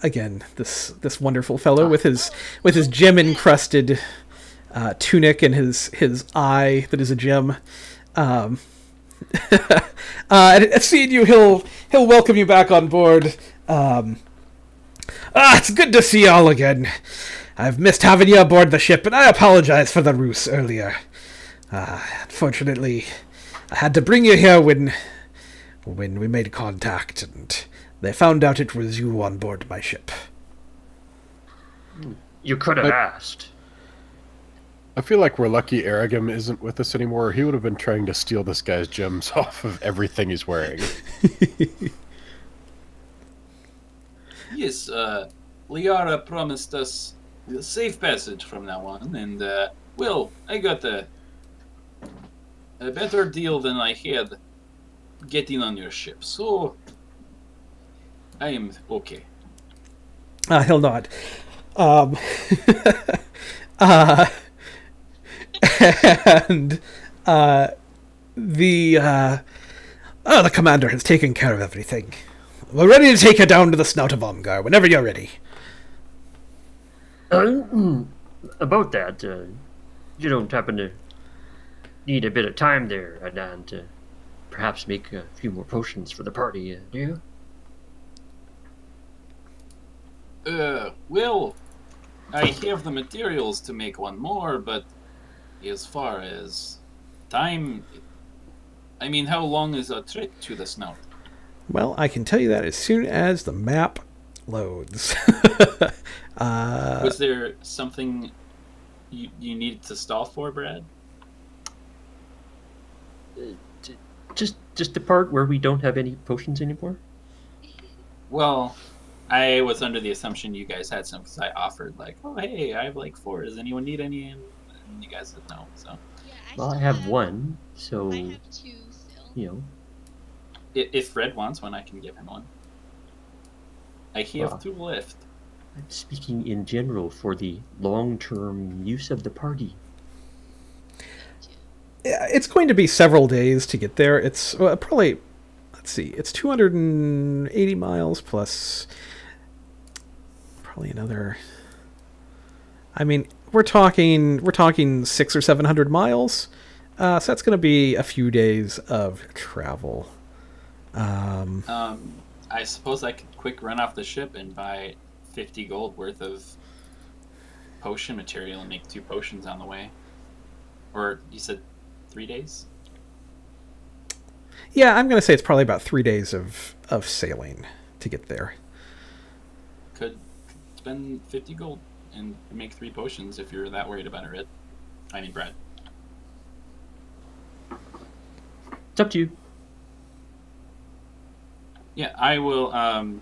Again, this wonderful fellow with his gem encrusted tunic and his eye that is a gem. And seeing you, he'll welcome you back on board. It's good to see you all again. I've missed having you aboard the ship, and I apologize for the ruse earlier. Unfortunately, I had to bring you here when we made contact, and they found out it was you on board my ship. You could have asked. I feel like we're lucky Aragam isn't with us anymore. He would have been trying to steal this guy's gems off of everything he's wearing. Yes, Liara promised us a safe passage from now on, and, well, I got a better deal than I had getting on your ship, so I am okay. He'll nod. And the commander has taken care of everything. We're ready to take you down to the snout of Omgar whenever you're ready. About that, you don't happen to need a bit of time there, Adan, to perhaps make a few more potions for the party, do you? Well, I have the materials to make one more, but as far as time, I mean, how long is a trip to the snout? Well, I can tell you that as soon as the map loads. Was there something you needed to stall for, Brad? Just the part where we don't have any potions anymore? Well, I was under the assumption you guys had some, because I offered, like, oh, hey, I have, like, 4. Does anyone need any? And you guys said no, so. Yeah, Well, I have one, so, I have 2 still. you know. If Fred wants one, I can give him one. I have Well, 2 left. I'm speaking in general for the long-term use of the party. It's going to be several days to get there. It's probably, let's see, it's 280 miles plus probably another. I mean, we're talking 600 or 700 miles. So that's going to be a few days of travel. I suppose I could quick run off the ship and buy 50 gold worth of potion material and make 2 potions on the way. Or you said 3 days? Yeah, I'm going to say it's probably about 3 days of sailing to get there. Could spend 50 gold and make 3 potions if you're that worried about it, Red. I mean, Brad. It's up to you. Yeah, I will. I'll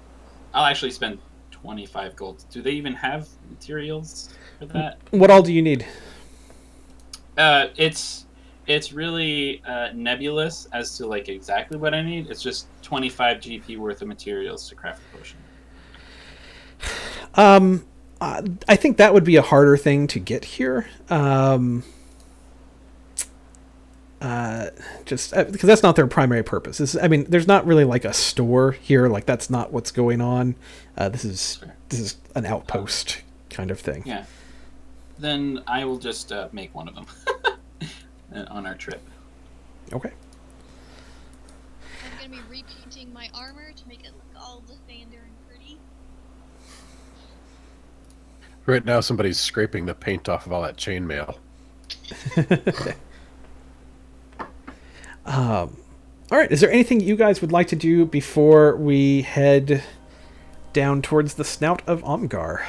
actually spend 25 gold. Do they even have materials for that? What all do you need? It's really nebulous as to like exactly what I need. It's just 25 GP worth of materials to craft a potion. I think that would be a harder thing to get here. Just because that's not their primary purpose. I mean, there's not really like a store here. Like that's not what's going on. This is an outpost kind of thing. Yeah. Then I will just make one of them on our trip. Okay. I'm gonna be repainting my armor to make it look all Lathander and pretty. Right now, somebody's scraping the paint off of all that chainmail. All right. Is there anything you guys would like to do before we head down towards the snout of Omgar?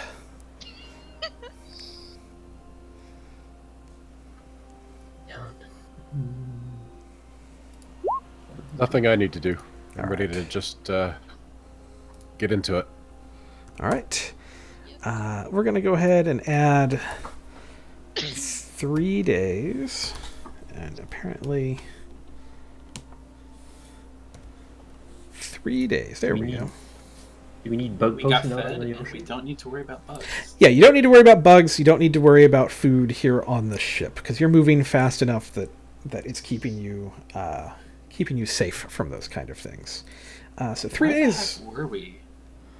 Nothing I need to do. I'm All ready right. to just get into it. All right. We're going to go ahead and add 3 days, and apparently 3 days. There we go. Do we need bug We got potion out fed, in the and we ocean? don't need to worry about bugs. Yeah, you don't need to worry about bugs. You don't need to worry about food here on the ship because you're moving fast enough that it's keeping you safe from those kind of things. So 3 Where the days. heck were we?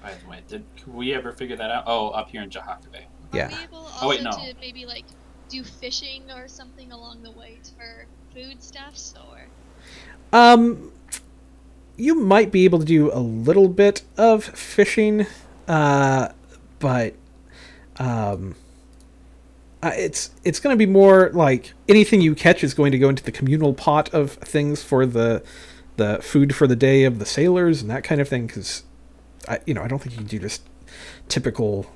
By the way, did we ever figure that out? Oh, up here in Jahakabe. Yeah. Are we able also Oh, wait, no. to maybe like do fishing or something along the way for foodstuffs or? You might be able to do a little bit of fishing, but it's going to be more like anything you catch is going to go into the communal pot of things for the food for the day of the sailors and that kind of thing. Because I don't think you can do just typical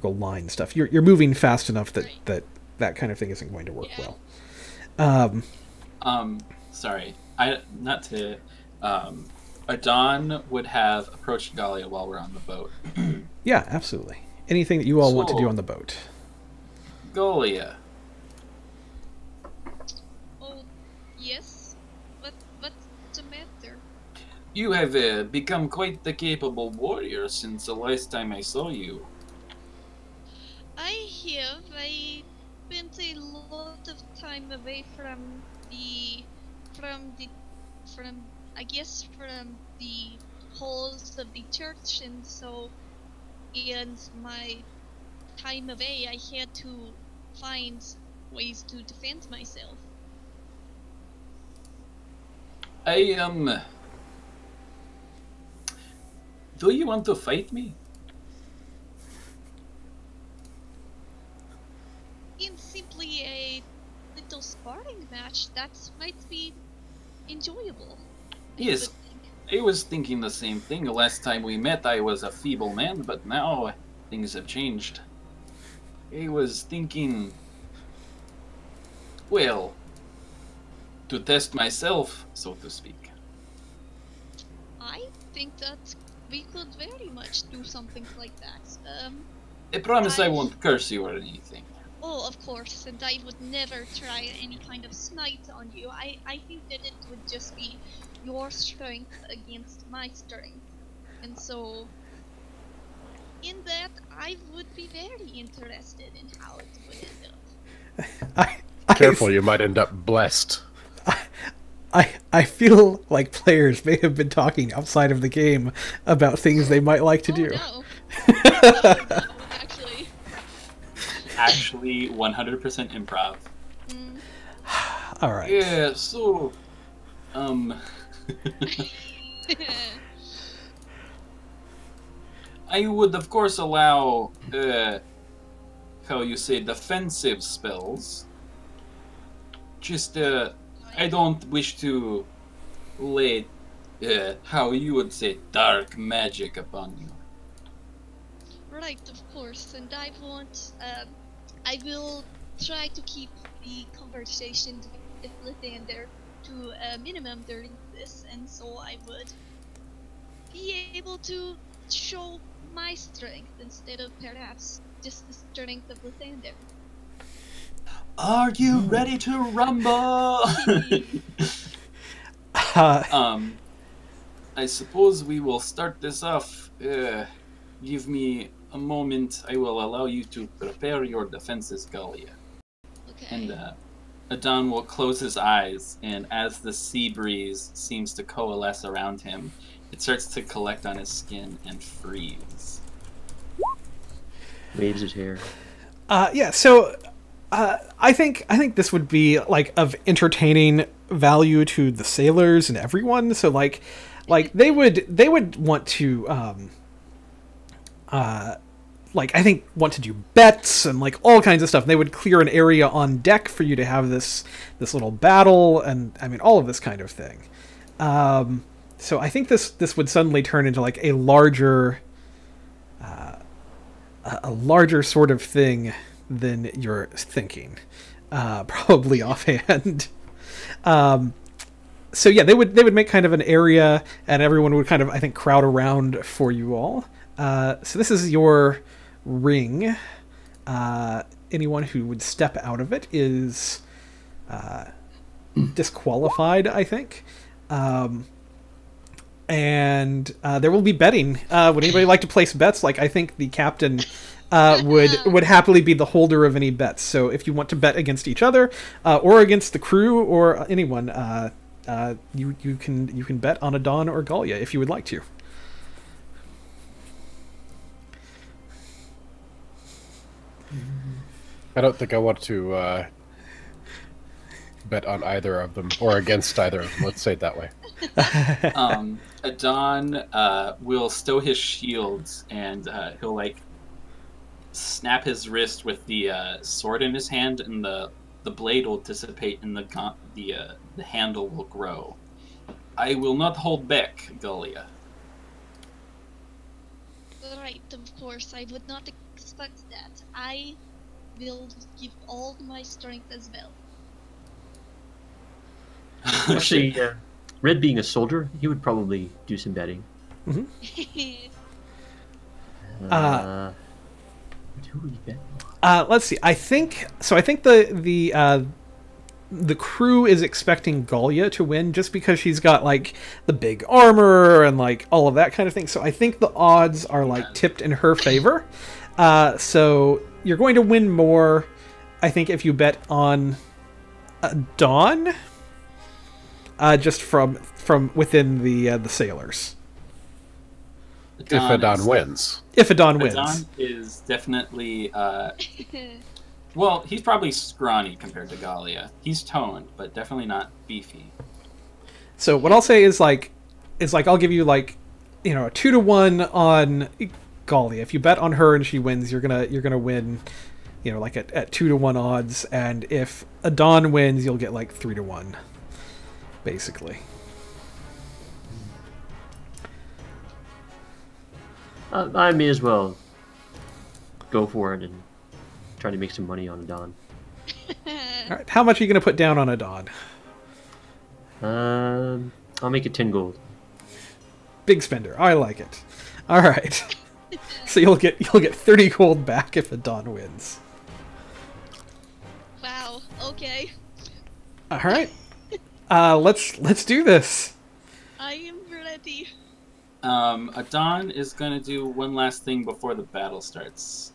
line stuff. You're moving fast enough that kind of thing isn't going to work well. Sorry, Adon would have approached Galia while we're on the boat. Yeah, absolutely. Anything that you all want to do So- on the boat. Galia, Oh, yes. What's the matter? you have become quite the capable warrior since the last time I saw you. I spent a lot of time away from the halls of the church, and so in my time away I had to find ways to defend myself. Do you want to fight me? In simply a little sparring match, that might be enjoyable. I Yes. would think. I was thinking the same thing. The last time we met, I was a feeble man, but now things have changed. I was thinking, well, to test myself, so to speak. I think that we could very much do something like that. I promise I I- won't curse you or anything. Oh, of course, and I would never try any kind of smite on you. I think that it would just be your strength against my strength. And so, in that, I would be very interested in how it would end up. Careful, you might end up blessed. I feel like players may have been talking outside of the game about things they might like to do. Oh, no. No, actually. Actually, 100% improv. Mm. All right. Yeah, so, I would of course allow, how you say, defensive spells. Just, I don't wish to lay, how you would say, dark magic upon you. Right, of course, and I will try to keep the conversation with Lathander to a minimum during this, and so I would be able to show my strength instead of perhaps just the strength of Lathander. Are you ready to rumble? I suppose we will start this off. Give me a moment. I will allow you to prepare your defenses, Galia. Okay. And Adon will close his eyes, and as the sea breeze seems to coalesce around him, it starts to collect on his skin and freeze. Waves his hair. Yeah. So, I think this would be like of entertaining value to the sailors and everyone. So like they would want to like I think want to do bets and like all kinds of stuff. They would clear an area on deck for you to have this little battle, and I mean all of this kind of thing. So I think this would suddenly turn into like a larger sort of thing than you're thinking, probably offhand. So yeah, they would make kind of an area, and everyone would kind of, I think, crowd around for you all. So this is your ring. anyone who would step out of it is disqualified, I think. And there will be betting. Would anybody like to place bets? Like, I think the captain would happily be the holder of any bets. So if you want to bet against each other or against the crew or anyone, you can bet on Adon or Galia if you would like to. I don't think I want to bet on either of them or against either of them. Let's say it that way. Adon will stow his shields and he'll like snap his wrist with the sword in his hand, and the blade will dissipate and the handle will grow. I will not hold back, Galia. Right, of course. I would not expect that. I will give all my strength as well. Actually, Red being a soldier, he would probably do some betting. Mm-hmm. Who would he bet? Let's see. I think the crew is expecting Galia to win just because she's got like the big armor and like all of that kind of thing. So I think the odds are like tipped in her favor. So you're going to win more, I think, if you bet on Dawn, just from within the sailors. If Adon wins. If Adon wins. Adon is definitely well, he's probably scrawny compared to Galia. He's toned, but definitely not beefy. So what I'll say is like I'll give you like, you know, a 2-to-1 on Galia. If you bet on her and she wins, you're gonna win, you know, like at 2-to-1 odds. And if Adon wins, you'll get like 3-to-1, basically. I may as well go for it and try to make some money on Adon. All right, how much are you going to put down on Adon? I'll make it 10 gold. Big spender. I like it. All right. So you'll get 30 gold back if Adon wins. Wow. Okay. All right. Let's do this. I am ready. Adon is going to do one last thing before the battle starts.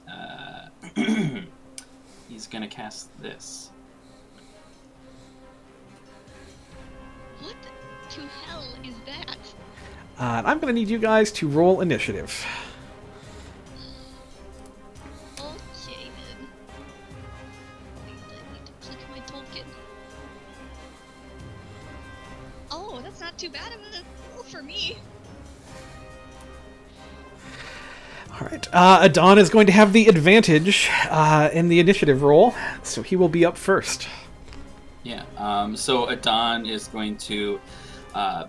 He's going to cast this. What to hell is that? I'm going to need you guys to roll initiative. Okay then. I need to click my token. Oh, that's not too bad of a roll for me. All right. Adon is going to have the advantage in the initiative roll, so he will be up first. Yeah. So Adon is going to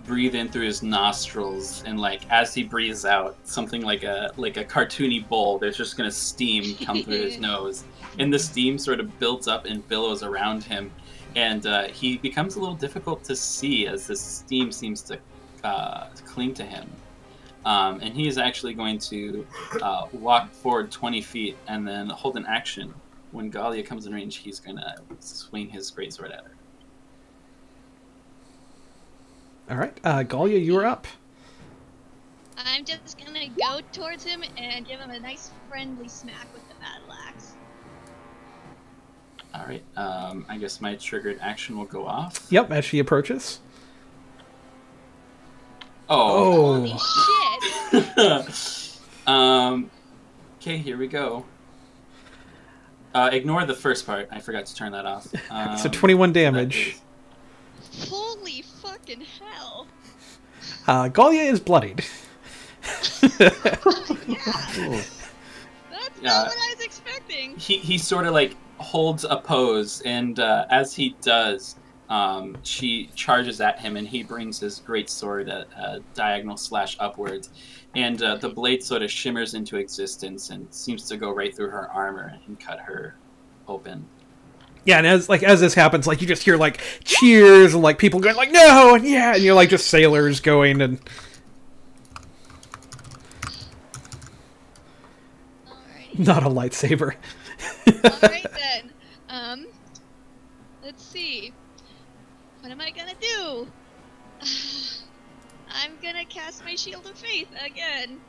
breathe in through his nostrils, and like as he breathes out, something like a cartoony bowl. There's just gonna steam come through his nose, and the steam sort of builds up and billows around him, and he becomes a little difficult to see as this steam seems to cling to him. And he is actually going to walk forward 20 feet and then hold an action. When Galia comes in range, he's going to swing his greatsword at her. All right. Galia, you are up. I'm just gonna go towards him and give him a nice friendly smack with the battle axe. All right. I guess my triggered action will go off. Yep, as she approaches. Oh. Holy shit! Okay, here we go. Ignore the first part. I forgot to turn that off. So 21 damage. Holy fucking hell! Galia is bloodied. Yeah. That's not what I was expecting. He sort of like holds a pose, and as he does, she charges at him, and he brings his great sword at a diagonal slash upwards, and the blade sort of shimmers into existence and seems to go right through her armor and cut her open. Yeah, and as this happens, like you just hear like cheers and like people going like no and yeah, and you're like just sailors going and. Alright. Not a lightsaber. Alright see. What am I gonna do? I'm gonna cast my Shield of Faith again.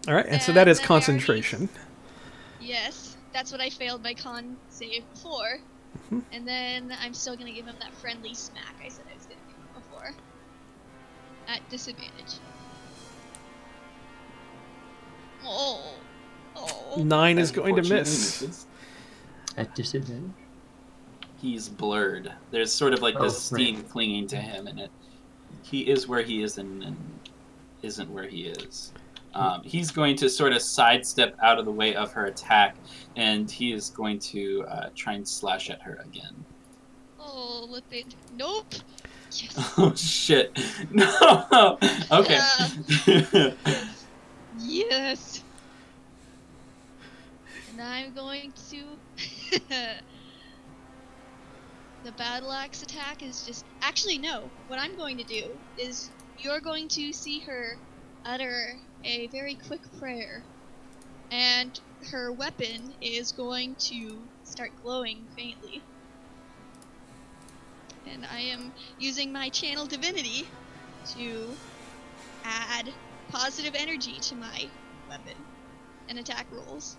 All right, and so that is then I concentration. Yes, that's what I failed my con save before. Mhm. And then I'm still gonna give him that friendly smack I said I was gonna give him before. At disadvantage. Oh. 9 is going to Unfortunately miss. misses. At disadvantage. He's blurred. There's sort of like Oh, this steam right. clinging to him, and he is where he is and isn't where he is. He's going to sort of sidestep out of the way of her attack, and he is going to try and slash at her again. Oh, let me. Nope. Yes. Oh shit! No. Okay. Yes. And I'm going to. The battle axe attack is just. Actually, no. What I'm going to do is you're going to see her utter a very quick prayer, and her weapon is going to start glowing faintly. And I am using my channel divinity to add positive energy to my weapon and attack rolls.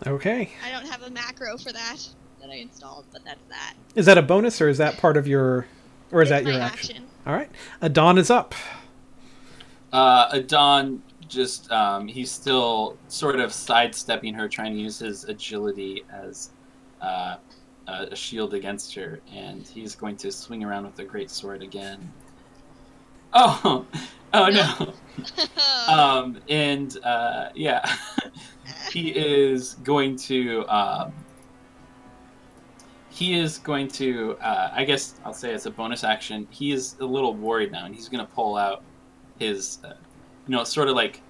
Okay. I don't have a macro for that I installed, but that's that. Is that a bonus, or is that part of your... Or is It's that your my action? All right. Adon is up. Adon just he's still sort of sidestepping her, trying to use his agility as a shield against her, and he's going to swing around with the great sword again. Oh no. Yeah, he is going to I guess I'll say it's a bonus action. He is a little worried now, and he's going to pull out his sort of like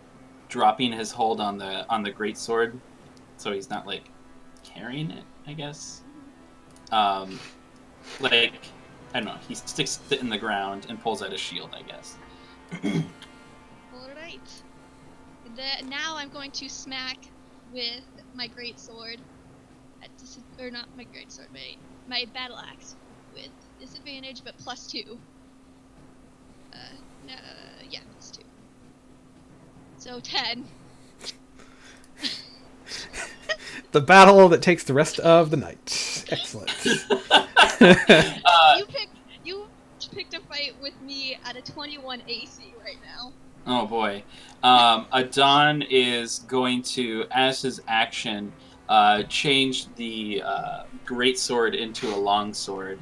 dropping his hold on the great sword, so he's not like carrying it, I guess. Like, I don't know, he sticks it in the ground and pulls out a shield, I guess. Alright. Now I'm going to smack with my great sword. Or not my great sword, my battle axe with disadvantage, but +2. Yeah, +2. So 10. The battle that takes the rest of the night. Excellent. You picked a fight with me at a 21 AC right now. Oh boy. Adon is going to, as his action, change the great sword into a long sword,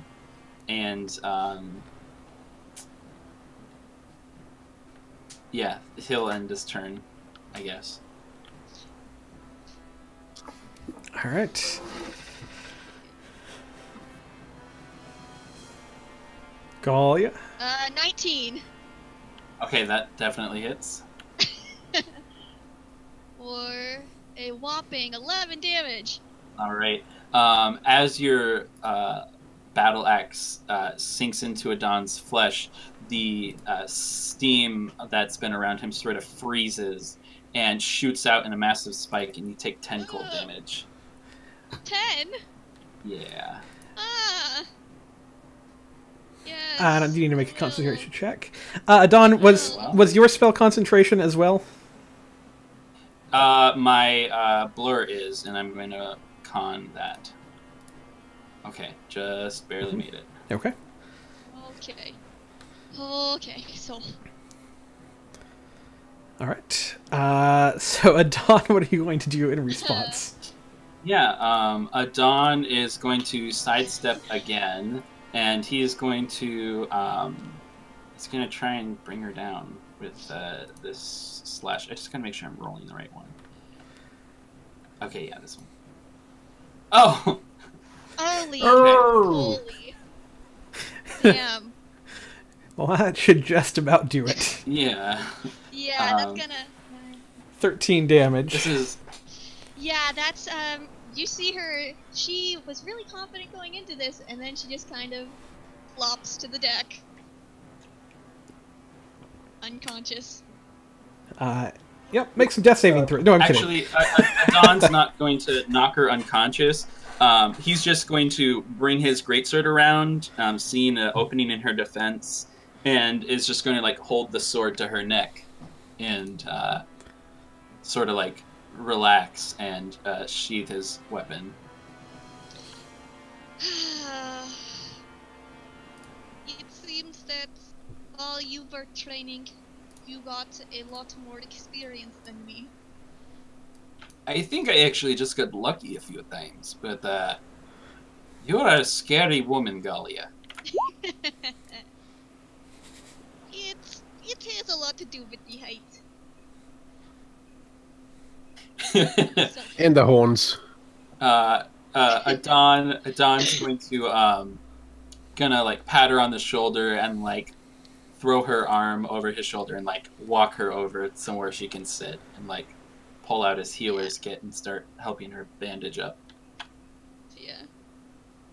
and yeah, he'll end his turn, I guess. All right. Galia. 19. Okay, that definitely hits. For a whopping 11 damage. All right. As your battle axe sinks into Adon's flesh, the steam that's been around him sort of freezes and shoots out in a massive spike, and you take 10 cold damage. 10? Yeah. Yes. You need to make a concentration check. Adon, was your spell concentration as well? My blur is, and I'm going to con that. Okay, just barely made it. Okay. Okay, so... All right. So Adon, what are you going to do in response? Yeah, Adon is going to sidestep again, and he is going to try and bring her down with this slash. I just gotta make sure I'm rolling the right one. Okay, yeah, this one. Oh! Holy. Damn. Well, that should just about do it. Yeah. Yeah, that's gonna... 13 damage. This is... Yeah, that's, you see her, she was really confident going into this, and then she just kind of flops to the deck. Unconscious. Yep, make some death saving throw. No, I'm kidding. Actually, Adon's not going to knock her unconscious. He's just going to bring his greatsword around, seeing an opening in her defense, and is just going to like hold the sword to her neck, and sort of like relax and sheath his weapon. It seems that while you were training, you got a lot more experience than me. I think I actually just got lucky a few times, but you're a scary woman, Galia. It has a lot to do with the height. And the horns. Adon's going to gonna like pat her on the shoulder and like throw her arm over his shoulder and like walk her over somewhere she can sit and like pull out his healer's kit and start helping her bandage up. Yeah.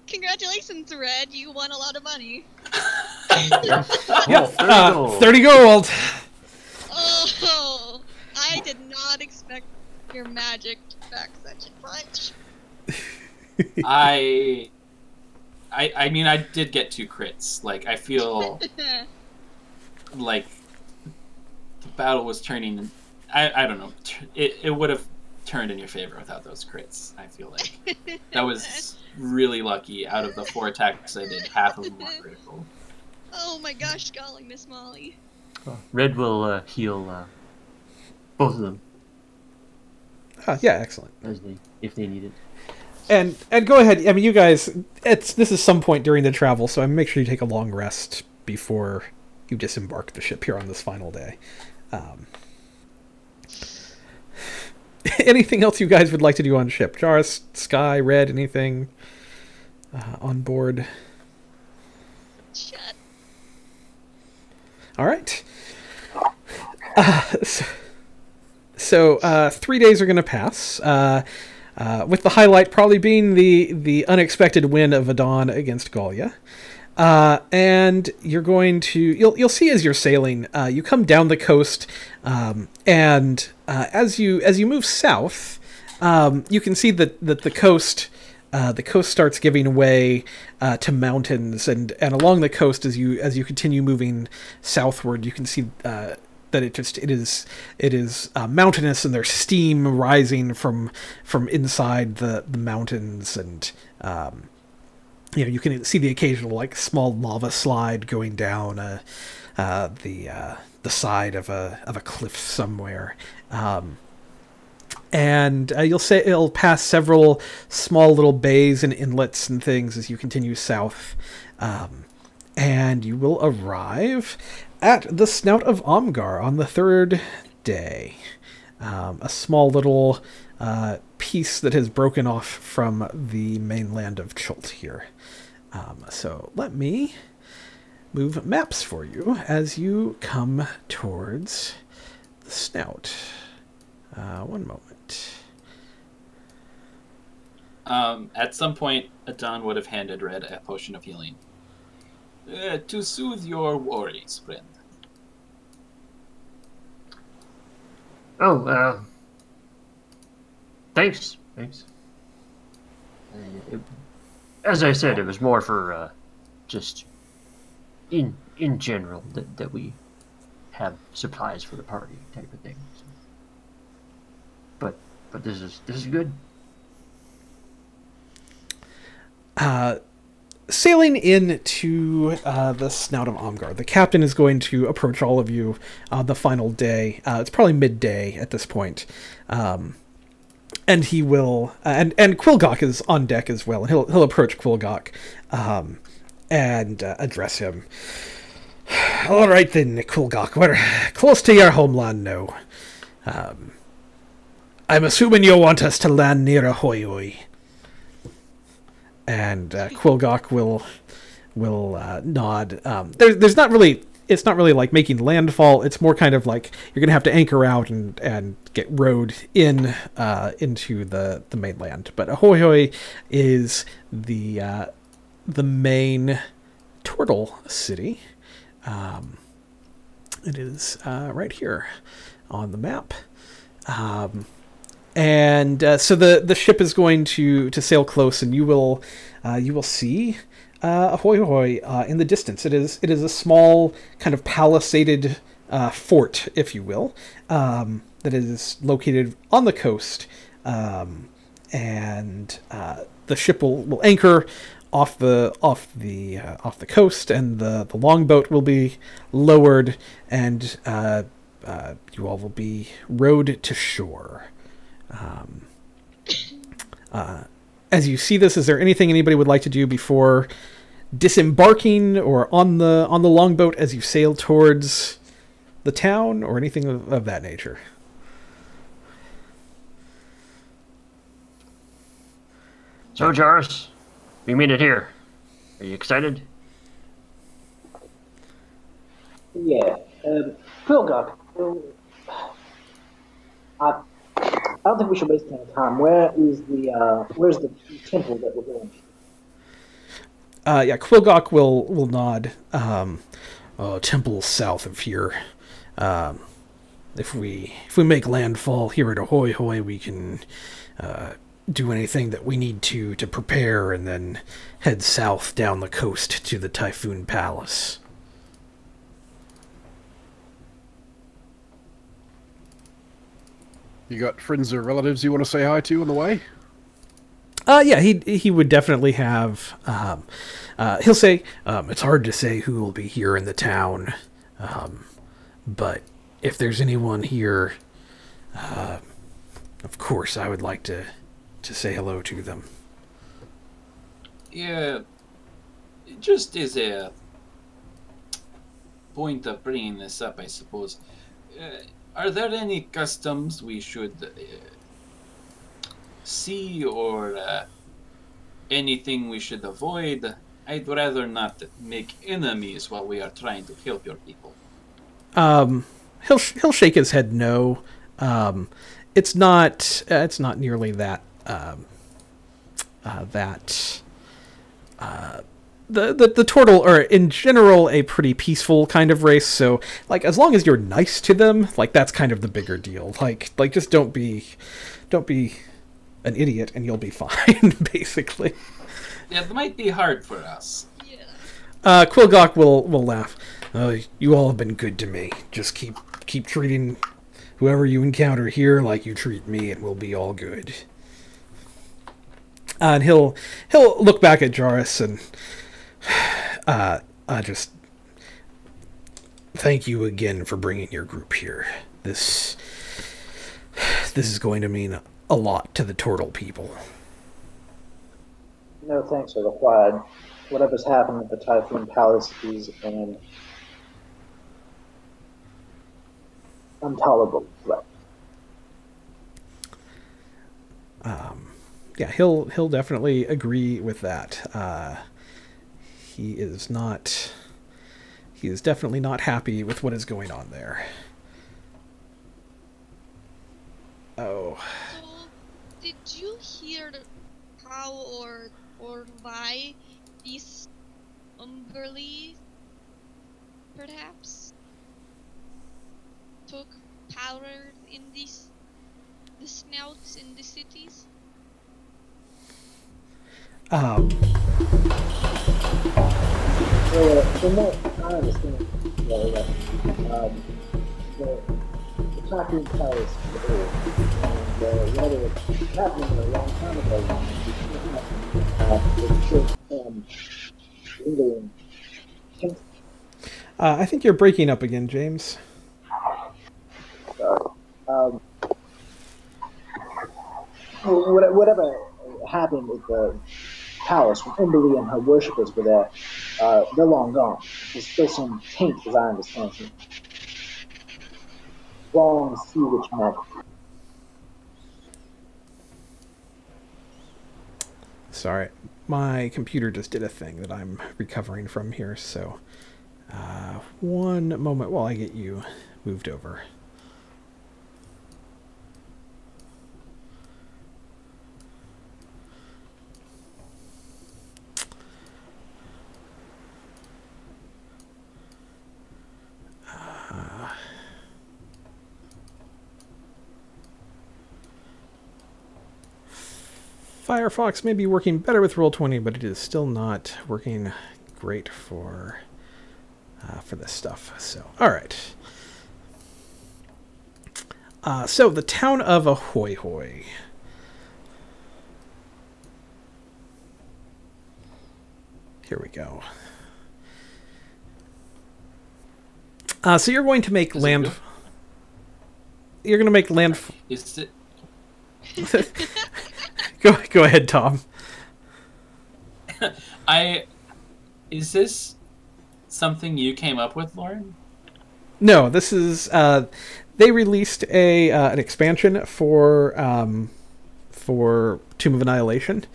Congratulations, Red. You won a lot of money. Yeah, 30 gold. 30 gold. Oh, I did not expect your magic to back such a punch. I mean, I did get 2 crits. Like, I feel like the battle was turning. I don't know. It would have turned in your favor without those crits. I feel like that was really lucky. Out of the 4 attacks I did, half of them were critical. Oh my gosh, golly, Miss Molly. Red will heal both of them Yeah, excellent. if they need it. And go ahead. I mean, you guys, this is some point during the travel, so make sure you take a long rest before you disembark the ship here on this final day. Anything else you guys would like to do on ship? Jarvis, Sky, Red, anything on board? Shut. All right. So 3 days are going to pass. With the highlight probably being the unexpected win of Adon against Galia. And you're going to you'll see as you're sailing, you come down the coast, and as you move south, you can see that the coast starts giving way to mountains, and along the coast as you continue moving southward, you can see that it is mountainous, and there's steam rising from inside the mountains, and you can see the occasional like small lava slide going down the side of a cliff somewhere, and you'll say it'll pass several small little bays and inlets and things as you continue south, and you will arrive at the Snout of Omgar on the 3rd day. A small little piece that has broken off from the mainland of Chult here. So let me move maps for you as you come towards the Snout. One moment. At some point, Adon would have handed Red a potion of healing. To soothe your worries, friend. Oh, thanks. As I said, it was more for just in general that we have supplies for the party type of thing. So. But this is good. Sailing into the Snout of Omgar, the captain is going to approach all of you the final day. It's probably midday at this point. And he will, and Quilgok is on deck as well, and he'll approach Quilgok and address him. All right then, Quilgok, we're close to your homeland now. I'm assuming you'll want us to land near Ahoy. And Quilgok will nod. There's not really. It's not really like making landfall. It's more kind of like you're gonna have to anchor out and get rowed in into the mainland. But Ahoy is the main turtle city. It is right here on the map. And so the ship is going to sail close, and you will see a hoi hoi in the distance. It is a small kind of palisaded fort, if you will, that is located on the coast, and the ship will anchor off the coast, and the longboat will be lowered, and you all will be rowed to shore. As you see this, is there anything anybody would like to do before disembarking or on the longboat as you sail towards the town, or anything of that nature? So, Jarvis, we made it here. Are you excited? Yeah. Philgok, I don't think we should waste any time. Where's the temple that we're going to? Yeah, Quilgok will nod. Temple south of here. If we make landfall here at Ahoy Hoy, we can do anything that we need to prepare, and then head south down the coast to the Typhoon Palace. You got friends or relatives you want to say hi to on the way? Yeah, he would definitely have. He'll say, it's hard to say who will be here in the town, but if there's anyone here, of course I would like to say hello to them. Yeah, just as a point of bringing this up, I suppose, are there any customs we should see, or anything we should avoid? I'd rather not make enemies while we are trying to help your people. He'll shake his head no. It's not nearly that the Turtle are in general a pretty peaceful kind of race, so like as long as you're nice to them, like that's kind of the bigger deal. Like just don't be an idiot and you'll be fine, basically. Yeah, it might be hard for us. Yeah. Quilgok will laugh. You all have been good to me. Just keep treating whoever you encounter here like you treat me, and we'll be all good. And he'll look back at Jarvis and just thank you again for bringing your group here. This is going to mean a lot to the Turtle people. No thanks are required. Whatever's happened at the Typhoon Palace is an intolerable threat. Yeah, he'll definitely agree with that. He is definitely not happy with what is going on there. Oh. So, did you hear how or why these Umberly perhaps took power in the snouts in the cities? Well, from what I understand, the Typhoon Palace is old, and whether it's happening a long time ago, it's just England. I think you're breaking up again, James. Sorry. Whatever happened with the palace when Emberly and her worshippers were there, they're long gone. There's still some taint, as I understand it. Wrong sewage magic. Sorry, my computer just did a thing that I'm recovering from here, so one moment while I get you moved over. Firefox may be working better with Roll20, but it is still not working great for this stuff. So, all right. So the town of Ahoy Hoy. Here we go. So you're going to make land. You're going to make land. Is it? Go ahead, Tom. Is this something you came up with, Lauren? No, this is. They released an expansion for Tomb of Annihilation.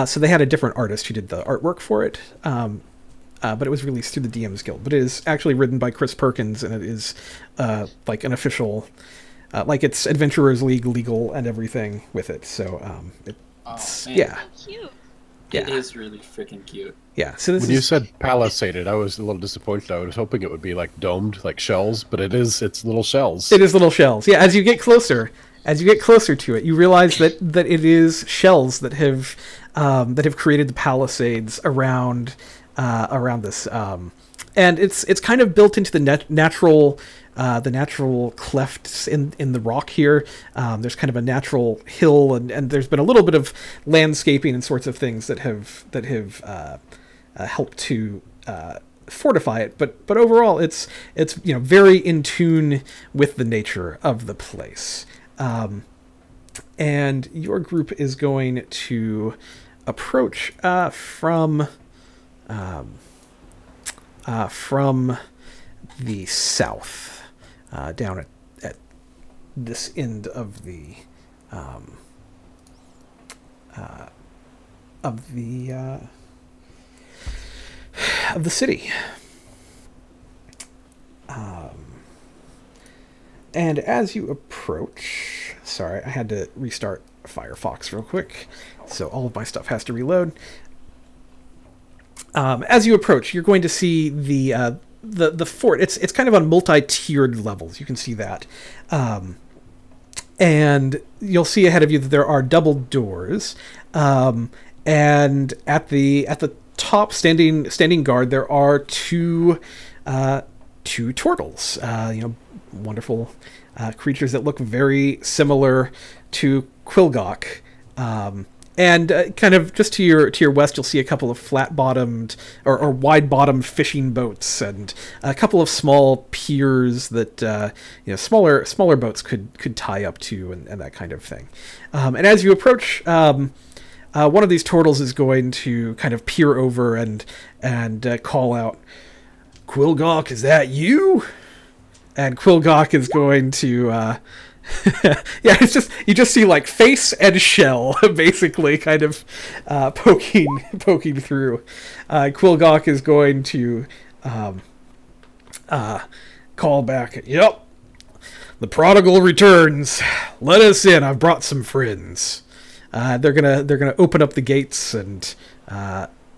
So they had a different artist who did the artwork for it. But it was released through the DM's Guild. But it is actually written by Chris Perkins, and it is like an official, like it's Adventurers League legal and everything with it. So it's yeah. Cute. It is really freaking cute. Yeah. So when you said palisaded, I was a little disappointed. I was hoping it would be like domed, like shells, but it's little shells. It is little shells. Yeah. As you get closer to it, you realize that it is shells that have created the palisades around this, and it's kind of built into the natural clefts in the rock here. There's kind of a natural hill, and there's been a little bit of landscaping and sorts of things that have helped to fortify it. But overall, it's very in tune with the nature of the place. And your group is going to approach from the south, down at this end of the city. And as you approach, sorry, I had to restart Firefox real quick, so all of my stuff has to reload. As you approach, you're going to see the fort. It's kind of on multi-tiered levels. You can see that, and you'll see ahead of you that there are double doors, and at the top, standing guard, there are two turtles. Wonderful creatures that look very similar to Quilgok. And kind of just to your west, you'll see a couple of flat-bottomed or wide-bottomed fishing boats, and a couple of small piers that smaller boats could tie up to, and that kind of thing. And as you approach, one of these turtles is going to kind of peer over and call out, "Quilgok, is that you?" And Quilgok is going to. Yeah, it's just you just see like face and shell basically kind of poking through. Quilgok is going to call back. "Yep, the prodigal returns. Let us in. I've brought some friends." They're gonna open up the gates and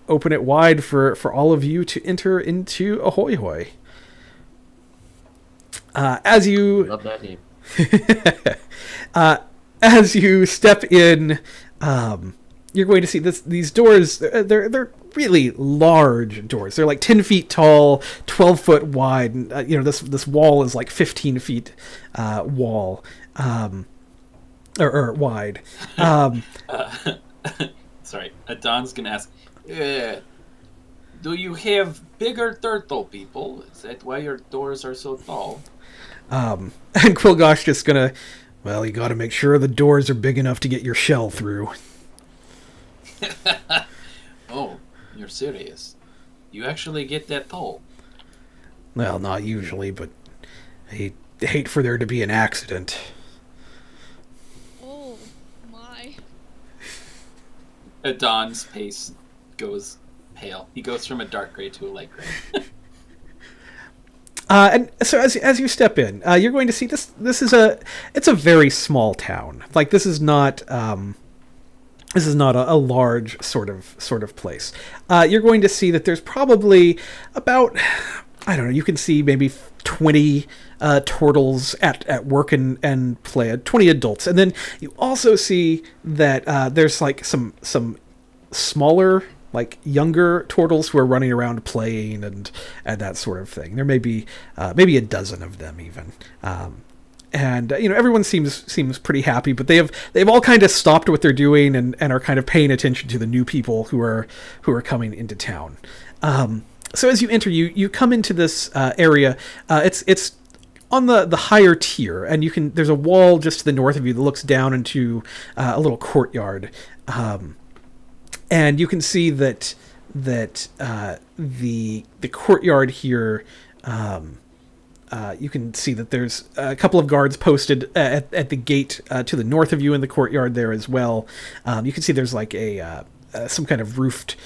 open it wide for all of you to enter into Ahoy Hoy. As you Love that name. As you step in, you're going to see these doors. They're really large doors. They're like 10 feet tall, 12 foot wide. This wall is like 15 feet wall, or wide. Sorry, Don's gonna ask. Do you have bigger turtle people? Is that why your doors are so tall? And Quilgok's just gonna, well, you gotta make sure the doors are big enough to get your shell through. Oh, you're serious? You actually get that tall? Well, not usually, but I hate for there to be an accident. Oh my. Don's face goes pale. He goes from a dark gray to a light gray. And so as you step in, you're going to see this. It's a very small town. Like this is not a large sort of place. You're going to see that there's probably about I don't know, you can see maybe 20 turtles at work and play, 20 adults. And then you also see that there's like some smaller, like younger turtles who are running around playing and that sort of thing. There may be maybe a dozen of them even. And everyone seems pretty happy, but they've all kind of stopped what they're doing and are kind of paying attention to the new people who are coming into town. So as you enter, you come into this area. It's on the higher tier, and there's a wall just to the north of you that looks down into a little courtyard, and you can see that the courtyard here. You can see that there's a couple of guards posted at the gate to the north of you in the courtyard there as well. You can see there's like some kind of roofed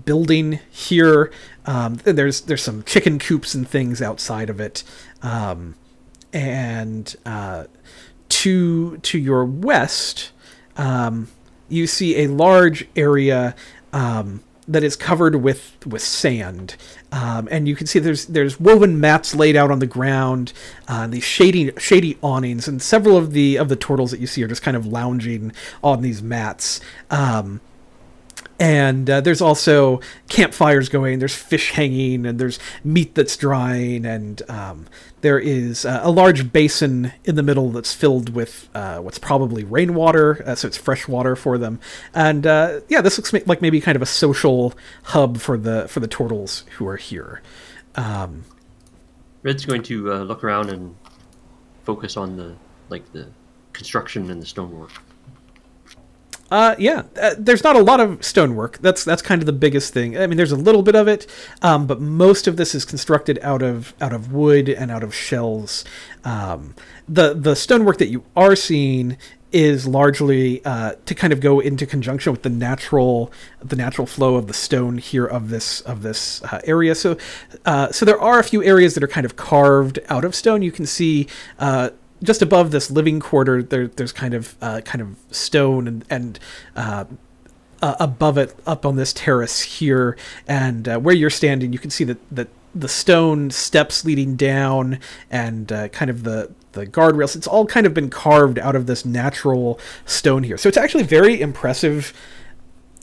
building here. There's some chicken coops and things outside of it. And to your west, you see a large area that is covered with sand. And you can see there's woven mats laid out on the ground, these shady awnings, and several of the turtles that you see are just kind of lounging on these mats. And there's also campfires going, there's fish hanging, and there's meat that's drying, and there is a large basin in the middle that's filled with what's probably rainwater, so it's fresh water for them. And this looks like maybe kind of a social hub for the turtles who are here. Red's going to look around and focus on the construction and the stonework. There's not a lot of stonework. That's kind of the biggest thing. I mean, there's a little bit of it, but most of this is constructed out of wood and out of shells. The stonework that you are seeing is largely to kind of go into conjunction with the natural flow of the stone here of this area. So there are a few areas that are kind of carved out of stone. You can see. Just above this living quarter, there's kind of stone and above it, up on this terrace here, and where you're standing, you can see that the stone steps leading down and kind of the guardrails. It's all kind of been carved out of this natural stone here. So it's actually very impressive,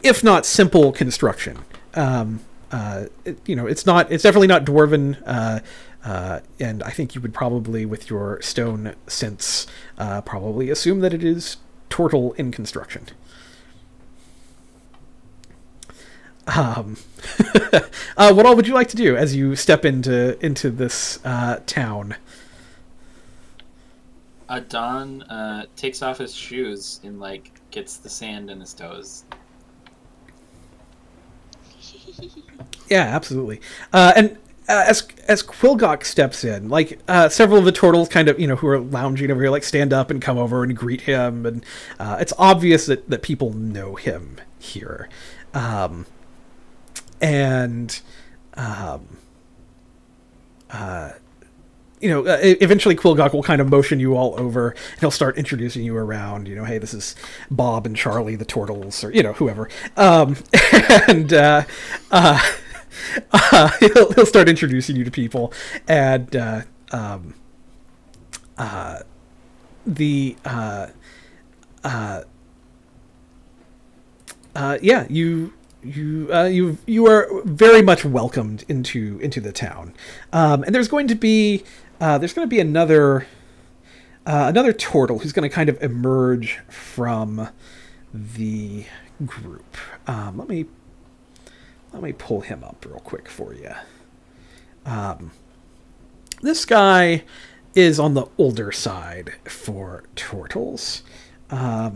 if not simple, construction. It's definitely not dwarven. And I think you would probably, with your stone sense, probably assume that it is turtle in construction. What all would you like to do as you step into this town? Don takes off his shoes and gets the sand in his toes. Yeah, absolutely. And as Quilgok steps in, several of the turtles kind of, who are lounging over here, stand up and come over and greet him, and it's obvious that people know him here. Eventually Quilgok will kind of motion you all over, and he'll start introducing you around, hey, this is Bob and Charlie the turtles, or, whoever. He'll start introducing you to people, and you are very much welcomed into the town, and there's going to be another turtle who's going to kind of emerge from the group. Let me pull him up real quick for you. This guy is on the older side for turtles. Let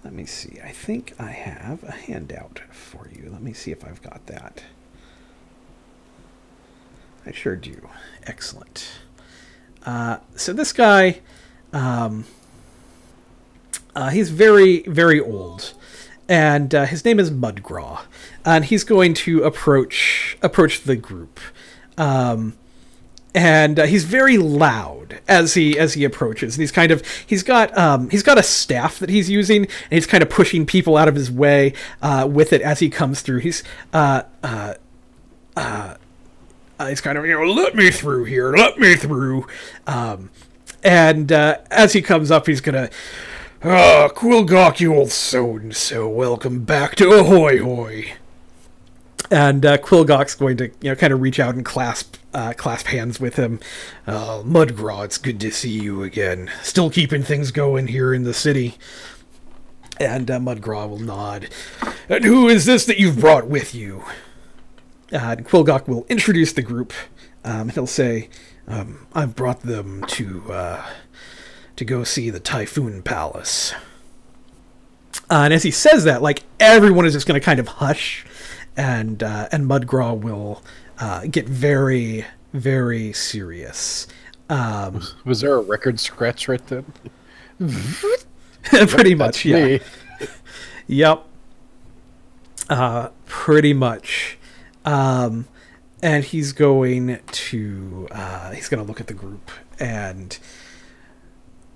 me see. I think I have a handout for you. Let me see if I've got that. I sure do. Excellent. So this guy, he's very, very old. And his name is Mudgraw, and he's going to approach the group, and he's very loud as he approaches. And he's got a staff that he's using, and he's kind of pushing people out of his way with it as he comes through. He's he's kind of, let me through here, let me through. And as he comes up, he's gonna, Quilgok, you old so-and-so, welcome back to Ahoy Hoy. And Quilgok's going to, kind of reach out and clasp hands with him. Mudgraw, it's good to see you again. Still keeping things going here in the city. And Mudgraw will nod. And who is this that you've brought with you? And Quilgok will introduce the group. He'll say, I've brought them to go see the Typhoon Palace. And as he says that, like, everyone is just going to kind of hush. And Mudgraw will get very, very serious. Was there a record scratch right then? Pretty much, yeah. Me. Yep. Pretty much. And he's going to look at the group and,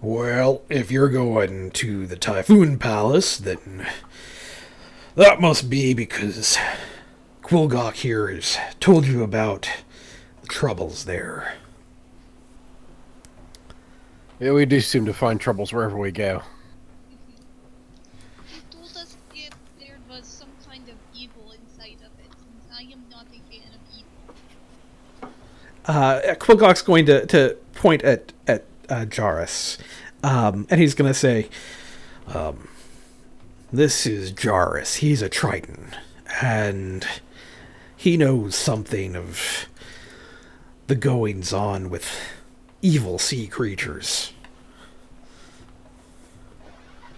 well, if you're going to the Typhoon Palace, then that must be because Quilgok here has told you about the troubles there. Yeah, we do seem to find troubles wherever we go. He told us if there was some kind of evil inside of it, and I am not a fan of evil. Quilgok's going to point at Jarrus, and he's going to say, this is Jarrus. He's a Triton, and he knows something of the goings-on with evil sea creatures.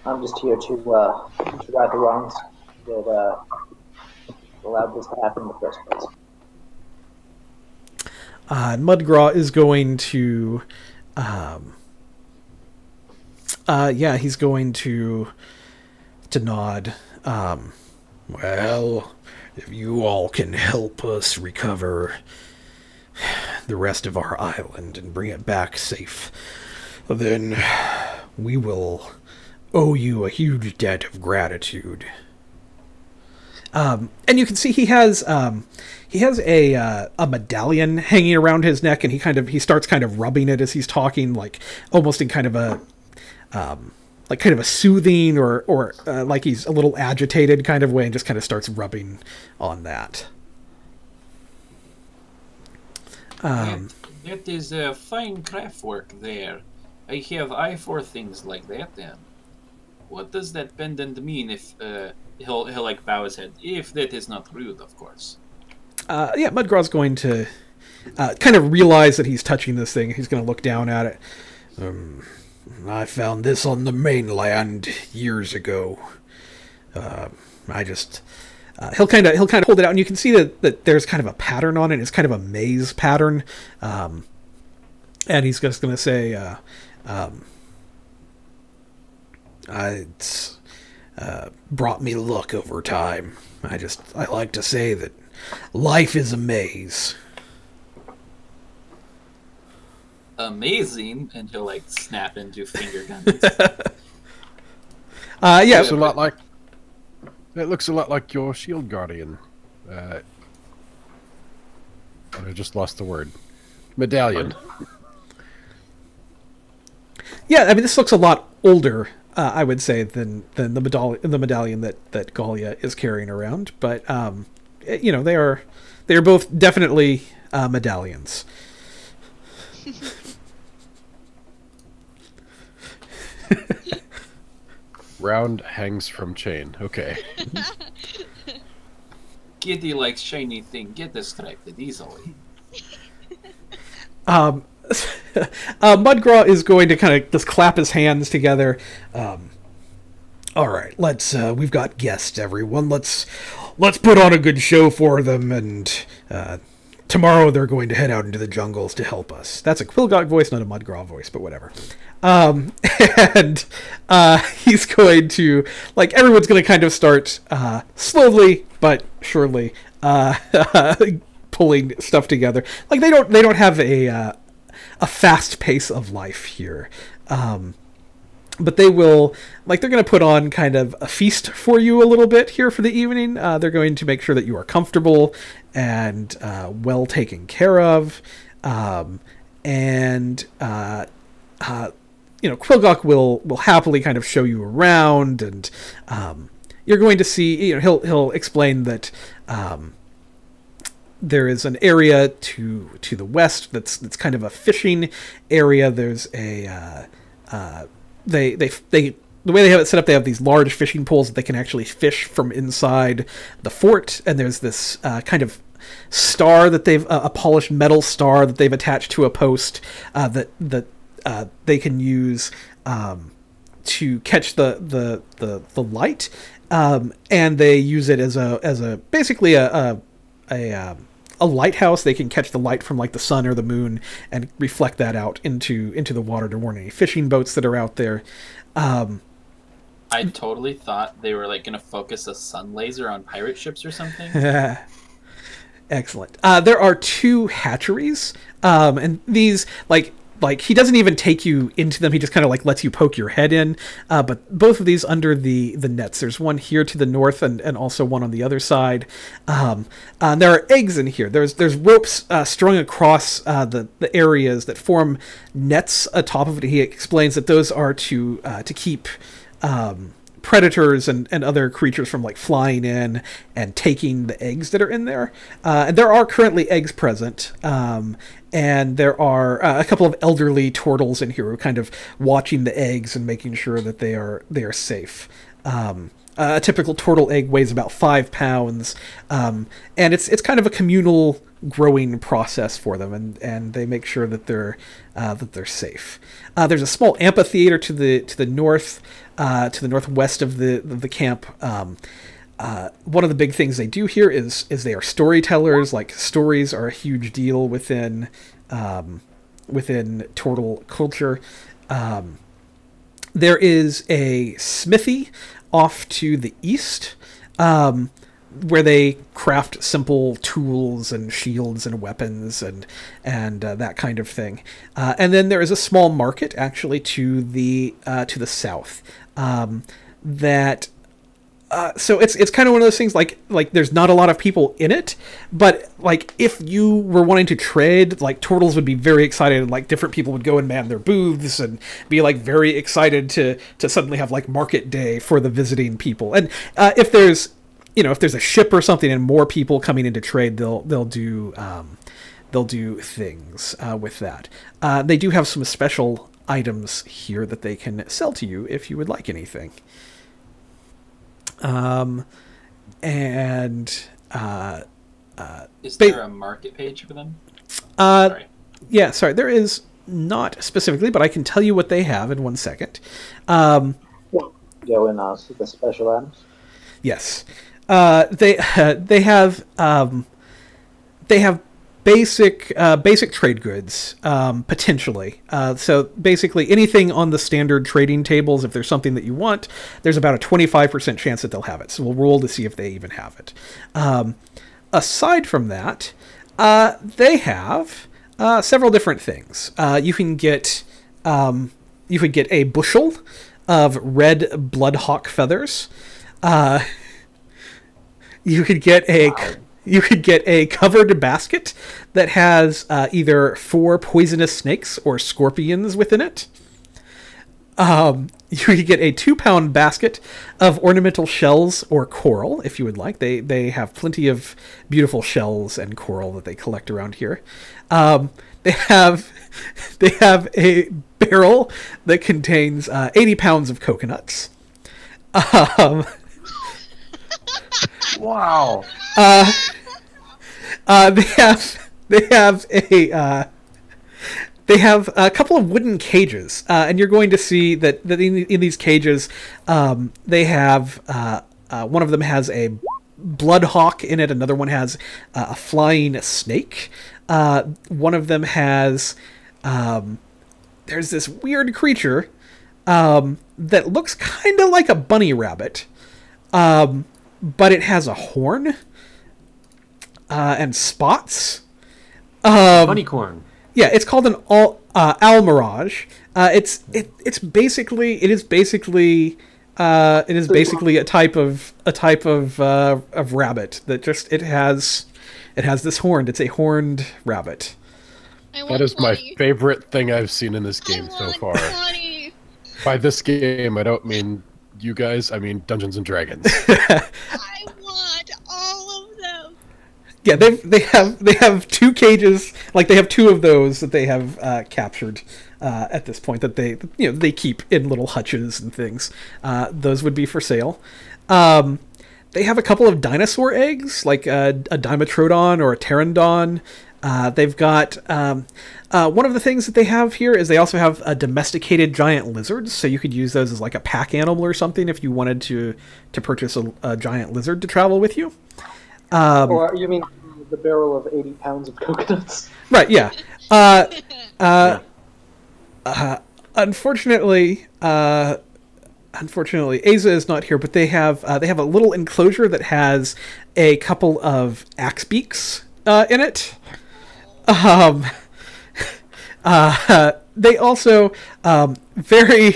I'm just here to right the wrongs that allowed this to happen in the first place. Mudgraw is going to, he's going to nod. Well, if you all can help us recover the rest of our island and bring it back safe, then we will owe you a huge debt of gratitude. And you can see he has a medallion hanging around his neck, and he starts kind of rubbing it as he's talking, like almost in kind of a soothing or like he's a little agitated kind of way, and just kind of starts rubbing on that. That is fine craft work there. I have eye for things like that. Then, what does that pendant mean? If he'll like bow his head, if that is not rude, of course. Mudgraw's going to kind of realize that he's touching this thing. He's going to look down at it. I found this on the mainland years ago. He'll kind of hold it out, and you can see that there's kind of a pattern on it. It's kind of a maze pattern, and he's just going to say, "It's brought me luck over time. I like to say that life is a maze." Amazing, and he'll like snap into finger guns. Yeah, Looks a lot like. It looks a lot like your shield guardian. I just lost the word. Medallion. Yeah, I mean, this looks a lot older, I would say, than the medallion that Gallia is carrying around. But they are both definitely medallions. Round hangs from chain. Okay. Kitty likes shiny thing. Get distracted easily. Mudgraw is going to kind of just clap his hands together. All right, we've got guests, everyone. Let's put on a good show for them, and tomorrow they're going to head out into the jungles to help us. That's a Quilgok voice, not a Mudgraw voice, but whatever. And he's going to, like, everyone's going to kind of start slowly but surely pulling stuff together. Like, they don't have a fast pace of life here. but they will, like, they're going to put on kind of a feast for you a little bit here for the evening. They're going to make sure that you are comfortable and well taken care of. Quilgok will happily kind of show you around, and you're going to see, he'll explain that there is an area to the west that's kind of a fishing area. There's a the way they have it set up, they have these large fishing poles that they can actually fish from inside the fort, and there's this kind of star that they've a polished metal star that they've attached to a post that they can use to catch the light, and they use it as a basically a lighthouse. They can catch the light from like the sun or the moon and reflect that out into the water to warn any fishing boats that are out there. I totally thought they were like going to focus a sun laser on pirate ships or something. Excellent. There are 2 hatcheries, and these like he doesn't even take you into them. He just kind of like lets you poke your head in. But both of these under the nets. There's one here to the north and also one on the other side. There are eggs in here. There's ropes strung across the areas that form nets atop of it. He explains that those are to keep predators and other creatures from like flying in and taking the eggs that are in there. And there are currently eggs present. And there are a couple of elderly turtles in here who are kind of watching the eggs and making sure that they are safe. A typical turtle egg weighs about 5 pounds, and it's kind of a communal growing process for them, and they make sure that they're safe. There's a small amphitheater to the north, to the northwest of the camp. One of the big things they do here is they are storytellers. Like, stories are a huge deal within turtle culture. There is a smithy off to the east, where they craft simple tools and shields and weapons and that kind of thing. And then there is a small market actually to the south. So it's kind of one of those things like there's not a lot of people in it, but like if you were wanting to trade, like turtles would be very excited, and like different people would go and man their booths and be like very excited to suddenly have like market day for the visiting people. And if there's a ship or something and more people coming in to trade, they'll do things with that. They do have some special items here that they can sell to you if you would like anything. Is there a market page for them? Sorry. Yeah, sorry. There is not specifically, but I can tell you what they have in 1 second. Go and ask the special items. Yes. They have basic trade goods, potentially. So basically anything on the standard trading tables, if there's something that you want, there's about a 25% chance that they'll have it. So we'll roll to see if they even have it. Aside from that, they have several different things. You can get a bushel of red bloodhawk feathers. You could get a covered basket that has either 4 poisonous snakes or scorpions within it. You could get a 2-pound basket of ornamental shells or coral, if you would like. They have plenty of beautiful shells and coral that they collect around here. They have a barrel that contains 80 pounds of coconuts. Wow. They have a couple of wooden cages, and you're going to see that in these cages, they have one of them has a bloodhawk in it. Another one has a flying snake. One of them has there's this weird creature that looks kind of like a bunny rabbit, but it has a horn and spots. Bunny corn. Yeah, it's called an Owl Mirage. It's basically a type of rabbit that just it has this horn. It's a horned rabbit. That is my favorite thing I've seen in this game so far. 20. By this game, I don't mean you guys. I mean Dungeons and Dragons. I want all of them. Yeah, they have 2 cages. Like they have 2 of those that they have captured at this point that they keep in little hutches and things. Those would be for sale. They have a couple of dinosaur eggs, like a Dimetrodon or a Pteranodon. They've got one of the things that they have here is they also have domesticated giant lizards, so you could use those as like a pack animal or something if you wanted to purchase a giant lizard to travel with you. Or you mean the barrel of 80 pounds of coconuts? Right, yeah. Unfortunately, Asa is not here, but they have a little enclosure that has a couple of axe beaks in it. They also very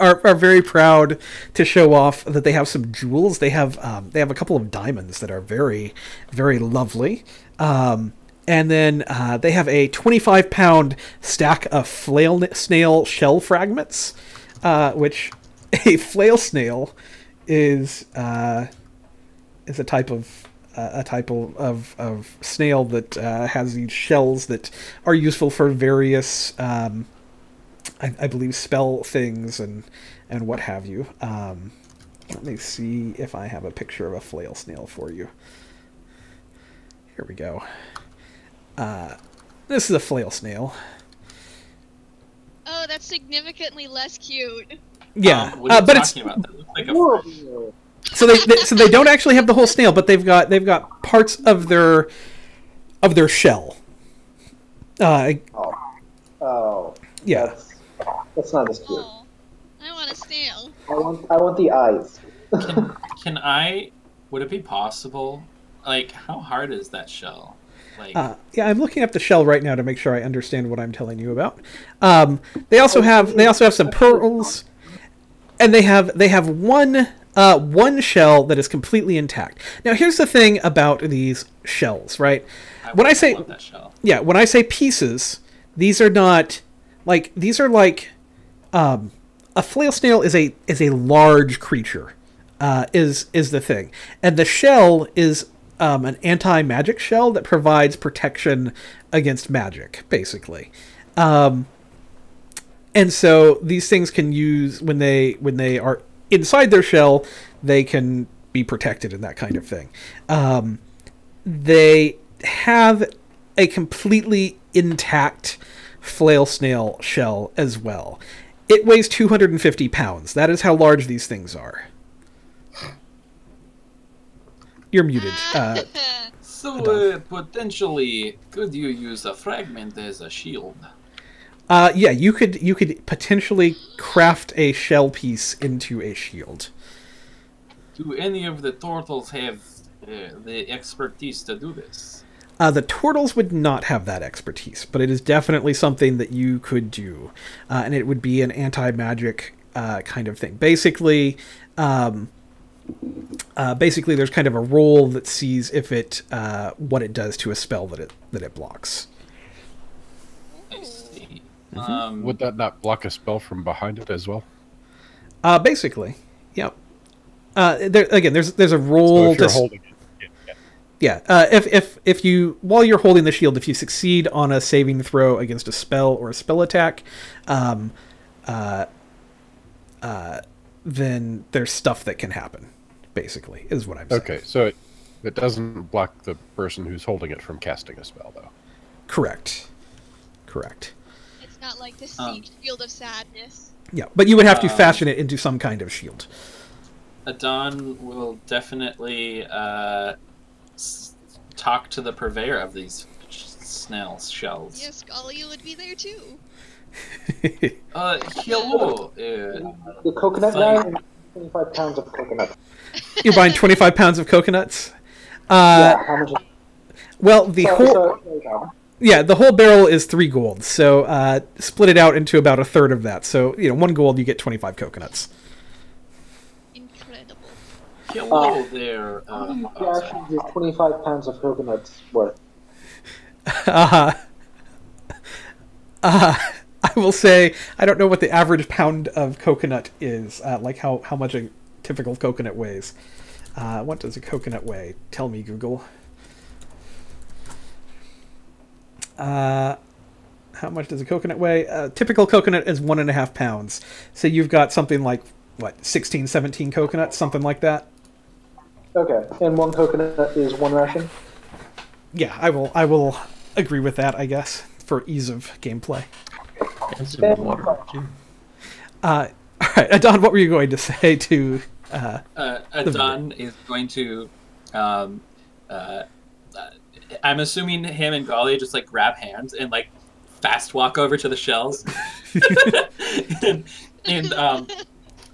are very proud to show off that they have some jewels. They have a couple of diamonds that are very, very lovely. And then they have a 25-pound stack of flail snail shell fragments, which a flail snail is a type of snail that has these shells that are useful for various, I believe, spell things and what have you. Let me see if I have a picture of a flail snail for you. Here we go. This is a flail snail. Oh, that's significantly less cute. Yeah, what are you but it's talking about? That looks like a so they don't actually have the whole snail, but they've got parts of their shell. Oh. Yeah. That's not as cute. Oh, I want a snail. I want the eyes. Can I? Would it be possible? Like, how hard is that shell? Like, yeah, I'm looking up the shell right now to make sure I understand what I'm telling you about. They also have some pearls, and they have one shell that is completely intact. Now, here's the thing about these shells, right? When I say that shell. Yeah, when I say pieces, these are not like a flail snail is a large creature, is the thing, and the shell is an anti-magic shell that provides protection against magic, basically. And so these things can use when they are inside their shell, they can be protected and that kind of thing. They have a completely intact flail snail shell as well. It weighs 250 pounds. That is how large these things are. You're muted. So, potentially, could you use a fragment as a shield? Yeah, you could potentially craft a shell piece into a shield. Do any of the turtles have the expertise to do this? The turtles would not have that expertise, but it is definitely something that you could do, and it would be an anti-magic kind of thing. Basically, there's kind of a roll that sees if it what it does to a spell that it blocks. I see. Would that not block a spell from behind it as well? Basically, yep. There's a roll. So if you're holding it. Yeah, if you, while you're holding the shield, if you succeed on a saving throw against a spell or a spell attack, then there's stuff that can happen, basically, is what I'm saying. Okay, so it doesn't block the person who's holding it from casting a spell, though. Correct. It's not like the shield of sadness. Yeah, but you would have to fashion it into some kind of shield. Adon will definitely talk to the purveyor of these snail shells. Yes, Scalia would be there too. Hello. The coconut guy and 25 pounds of coconut. You're buying 25 pounds of coconuts? Yeah, how much? Well, the Yeah, the whole barrel is 3 gold. So split it out into about a third of that. So 1 gold, you get 25 coconuts. Incredible. Hello there. Yeah, actually, there's 25 pounds of coconuts worth. I will say I don't know what the average pound of coconut is. Like how much a typical coconut weighs. What does a coconut weigh? Tell me, Google. How much does a coconut weigh? Typical coconut is 1.5 pounds. So you've got something like, what, 16, 17 coconuts, something like that? Okay, and 1 coconut is 1 ration? Yeah, I will agree with that, I guess, for ease of gameplay. And some water, too. All right, Adon, what were you going to say to... Adon is going to... I'm assuming him and Galia just, like, grab hands and, like, fast walk over to the shells. and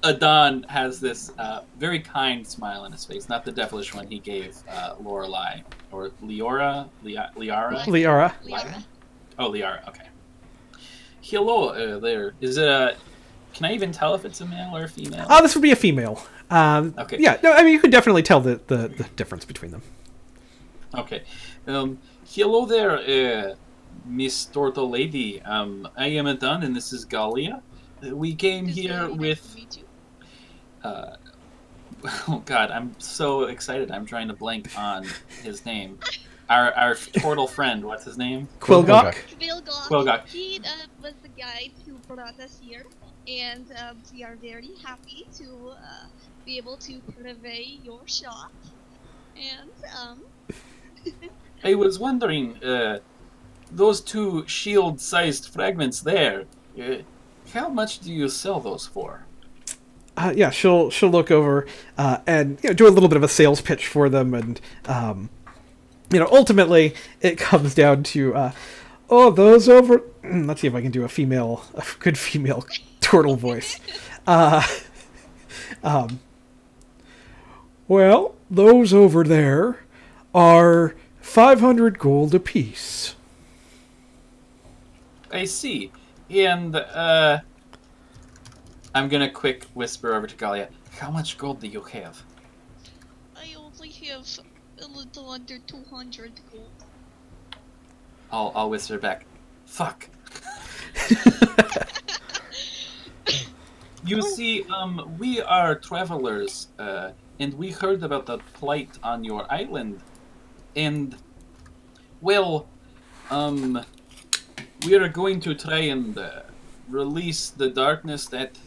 Adon has this very kind smile on his face, not the devilish one he gave Lorelei. Or Liara? Liara. Oh, Liara, okay. Hello there. Is it a... Can I even tell if it's a male or a female? Oh, this would be a female. Okay. Yeah, no, I mean, you could definitely tell the difference between them. Okay. Hello there, Miss Tortle Lady. I am Adon, and this is Galia. We came here with... oh god, I'm so excited. I'm trying to blank on his name. Our turtle friend, what's his name? Quilgok? Quilgok. He was the guide who brought us here, and we are very happy to be able to purvey your shop. And I was wondering, those 2 shield-sized fragments there, how much do you sell those for? Yeah, she'll look over and do a little bit of a sales pitch for them, and ultimately it comes down to those over. Let's see if I can do a good female turtle voice. Well, those over there are 500 gold apiece. I see. And, I'm gonna quick whisper over to Galia. How much gold do you have? I only have a little under 200 gold. I'll whisper back. Fuck. You see, we are travelers, and we heard about the plight on your island, and, well, we are going to try and release the darkness that,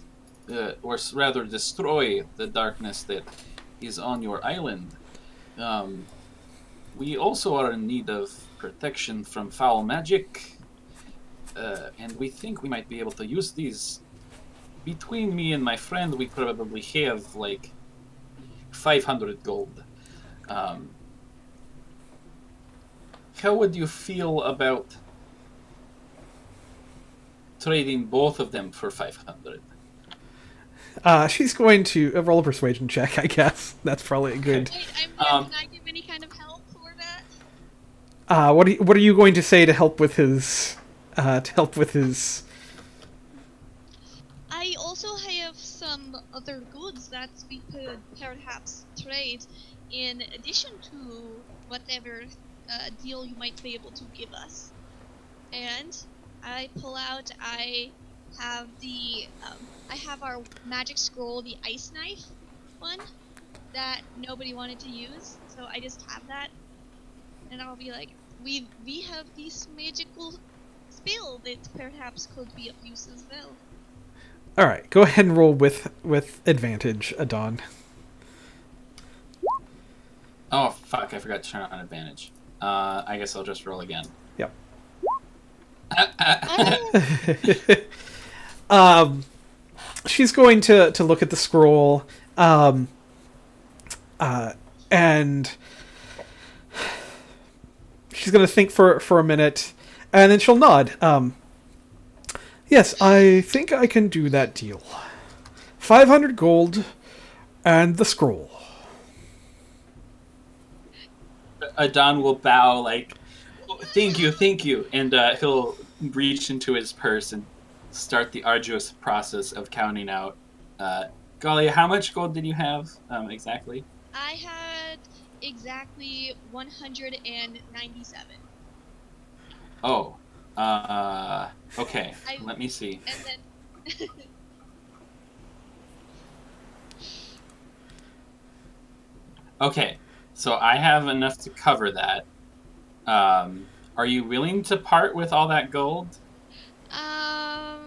or rather destroy the darkness that is on your island. We also are in need of protection from foul magic, and we think we might be able to use these. Between me and my friend, we probably have, like, 500 gold. How would you feel about trading both of them for 500? She's going to roll a persuasion check, I guess. That's probably a good... Wait, can I give any kind of help for that? What are you going to say to help with his... I also have some other goods that we could perhaps trade in addition to whatever deal you might be able to give us. And I pull out, I have our magic scroll, the ice knife one, that nobody wanted to use, so I just have that, and I'll be like, we have this magical spell that perhaps could be of use as well. Alright, go ahead and roll with advantage, Adon. Oh, fuck, I forgot to turn on advantage. I guess I'll just roll again. Yep. She's going to look at the scroll, and she's going to think for a minute, and then she'll nod. Yes, I think I can do that deal. 500 gold and the scroll. Adon will bow, like, thank you. And he'll reach into his purse and start the arduous process of counting out. Galia, how much gold did you have exactly? I had exactly 197. Oh, okay. Let me see. And then Okay, so I have enough to cover that. Are you willing to part with all that gold? I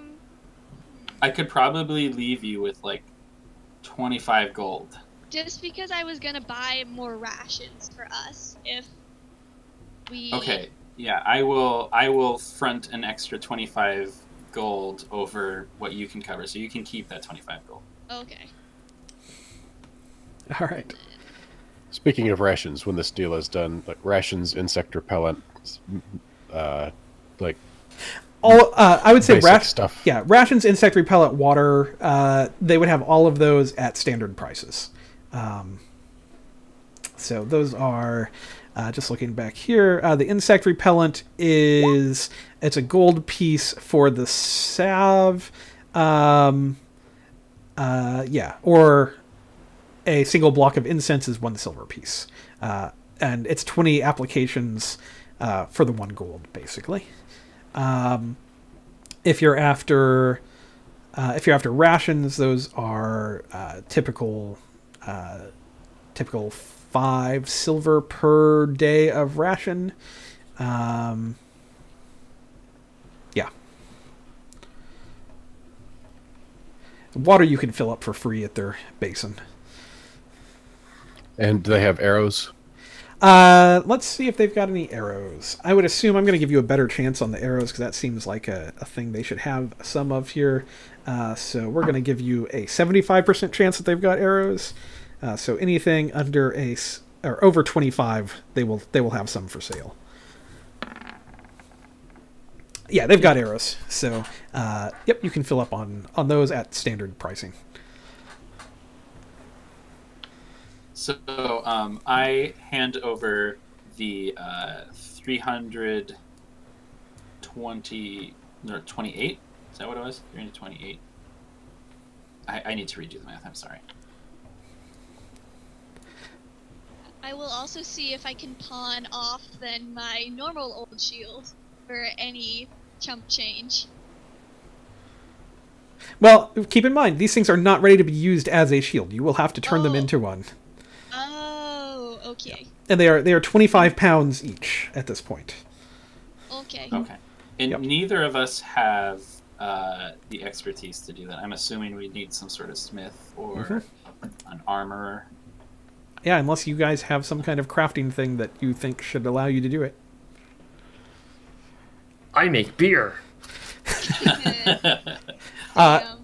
could probably leave you with like 25 gold. Just because I was gonna buy more rations for us if we. Okay, yeah, I will front an extra 25 gold over what you can cover, so you can keep that 25 gold. Okay. All right. Speaking of rations, when this deal is done, like rations, insect repellent, like All I would say basic stuff. Yeah, rations, insect repellent, water. They would have all of those at standard prices. So those are just looking back here. The insect repellent it's a gold piece for the salve. Yeah, or a single block of incense is 1 silver piece, and it's 20 applications for the 1 gold, basically. If you're after rations, those are typical 5 silver per day of ration. Yeah. Water you can fill up for free at their basin. And do they have arrows? Let's see if they've got any arrows. I would assume I'm going to give you a better chance on the arrows because that seems like a thing they should have some of here. So we're going to give you a 75% chance that they've got arrows. So anything under or over 25, they will have some for sale. Yeah, they've got arrows. So yep, you can fill up on those at standard pricing. So I hand over the 328. Is that what it was? 328. I need to redo the math. I'm sorry. I will also see if I can pawn off then my normal old shield for any chump change. Well, keep in mind, these things are not ready to be used as a shield. You will have to turn them into one. Oh, okay. Yeah. And they are 25 pounds each at this point. Okay. Okay. And Yep. neither of us have the expertise to do that. I'm assuming we need some sort of smith or an armorer. Yeah, unless you guys have some kind of crafting thing that you think should allow you to do it. I make beer.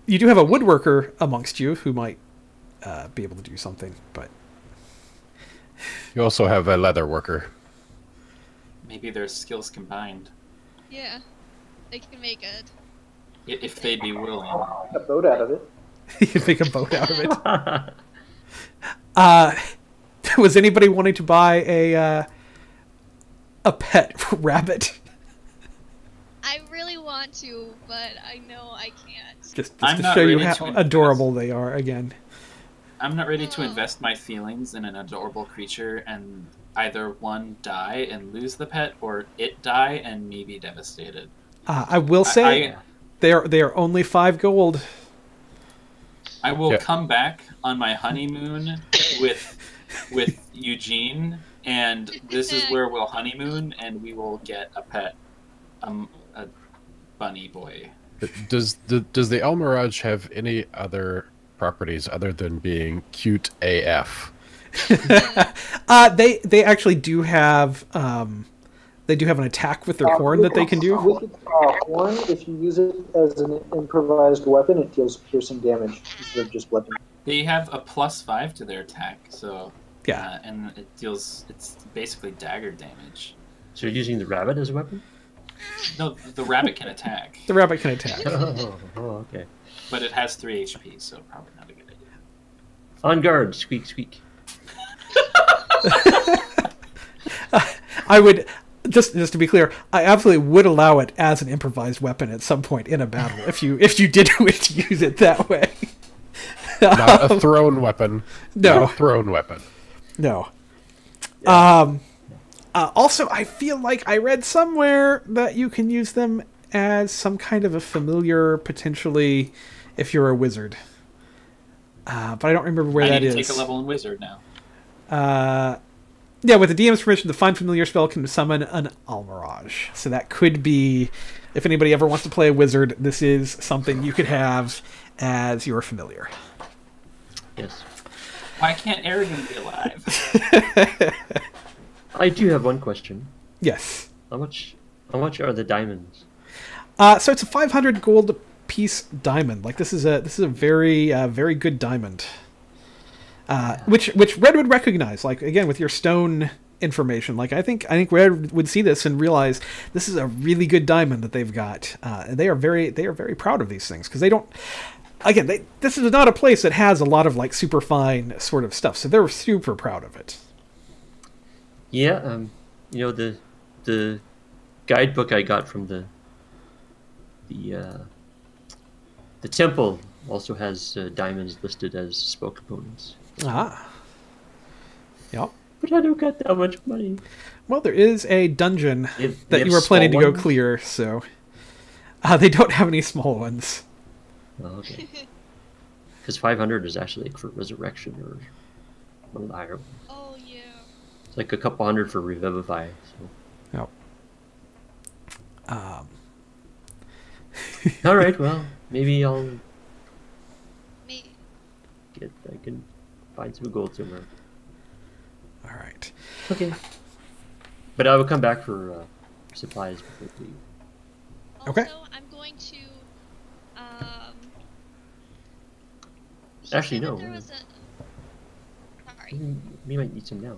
You do have a woodworker amongst you who might be able to do something, but You also have a leather worker. Maybe their skills combined, Yeah. They can make it. if they'd be willing. A boat out of it. you can make a boat out of it. Was anybody wanting to buy a pet rabbit? I really want to, but I know I can't. Just I'm to not show you ready how to adorable they are again. I'm not ready to invest my feelings in an adorable creature and either one die and lose the pet, or it die and me be devastated. I will say they are only 5 gold. I will come back on my honeymoon with Eugene, and this is where we'll honeymoon, and we will get a pet, a bunny boy. Does the El Mirage have any other properties other than being cute AF? They actually do have an attack with their horn that they can do. With its horn, if you use it as an improvised weapon, it deals piercing damage instead of just bludgeoning. They have a +5 to their attack, so yeah, and it's basically dagger damage. So you're using the rabbit as a weapon? No, the rabbit can attack. The rabbit can attack. Oh, okay. But it has 3 HP, so probably not a good idea. On guard, squeak, squeak. I would. just to be clear, I absolutely would allow it as an improvised weapon at some point in a battle if you did wish to use it that way. Not a thrown weapon. No. Not a thrown weapon. No. Also, I feel like I read somewhere that you can use them as some kind of a familiar, potentially, if you're a wizard. But I don't remember where that is. I need to take a level in wizard now. Yeah, with the DM's permission, the Find Familiar spell can summon an Almirage. So that could be, if anybody ever wants to play a wizard, this is something you could have as your familiar. Yes. Why can't Aragon be alive? I do have one question. Yes. How much are the diamonds? So it's a 500 gold piece diamond. Like this is a very very good diamond. Which Red would recognize. Like again with your stone information. Like I think Red would see this and realize this is a really good diamond that they've got. And they are very proud of these things because they don't. Again, this is not a place that has a lot of like super fine sort of stuff, so they're super proud of it. Yeah, the guidebook I got from the temple also has diamonds listed as spell components. Ah. Yep. But I don't got that much money. Well, there is a dungeon They that have you were planning to go small clear, so they don't have any small ones. Oh, okay. Because 500 is actually like for resurrection or one of the higher ones. Oh yeah. It's like a couple hundred for revivify. So. Yep. All right. Well, maybe I can find some gold somewhere. All right. Okay. But I will come back for supplies before we leave. Okay. Also, I'm going to. he Actually, said that no. there was a- Sorry. We might need some now.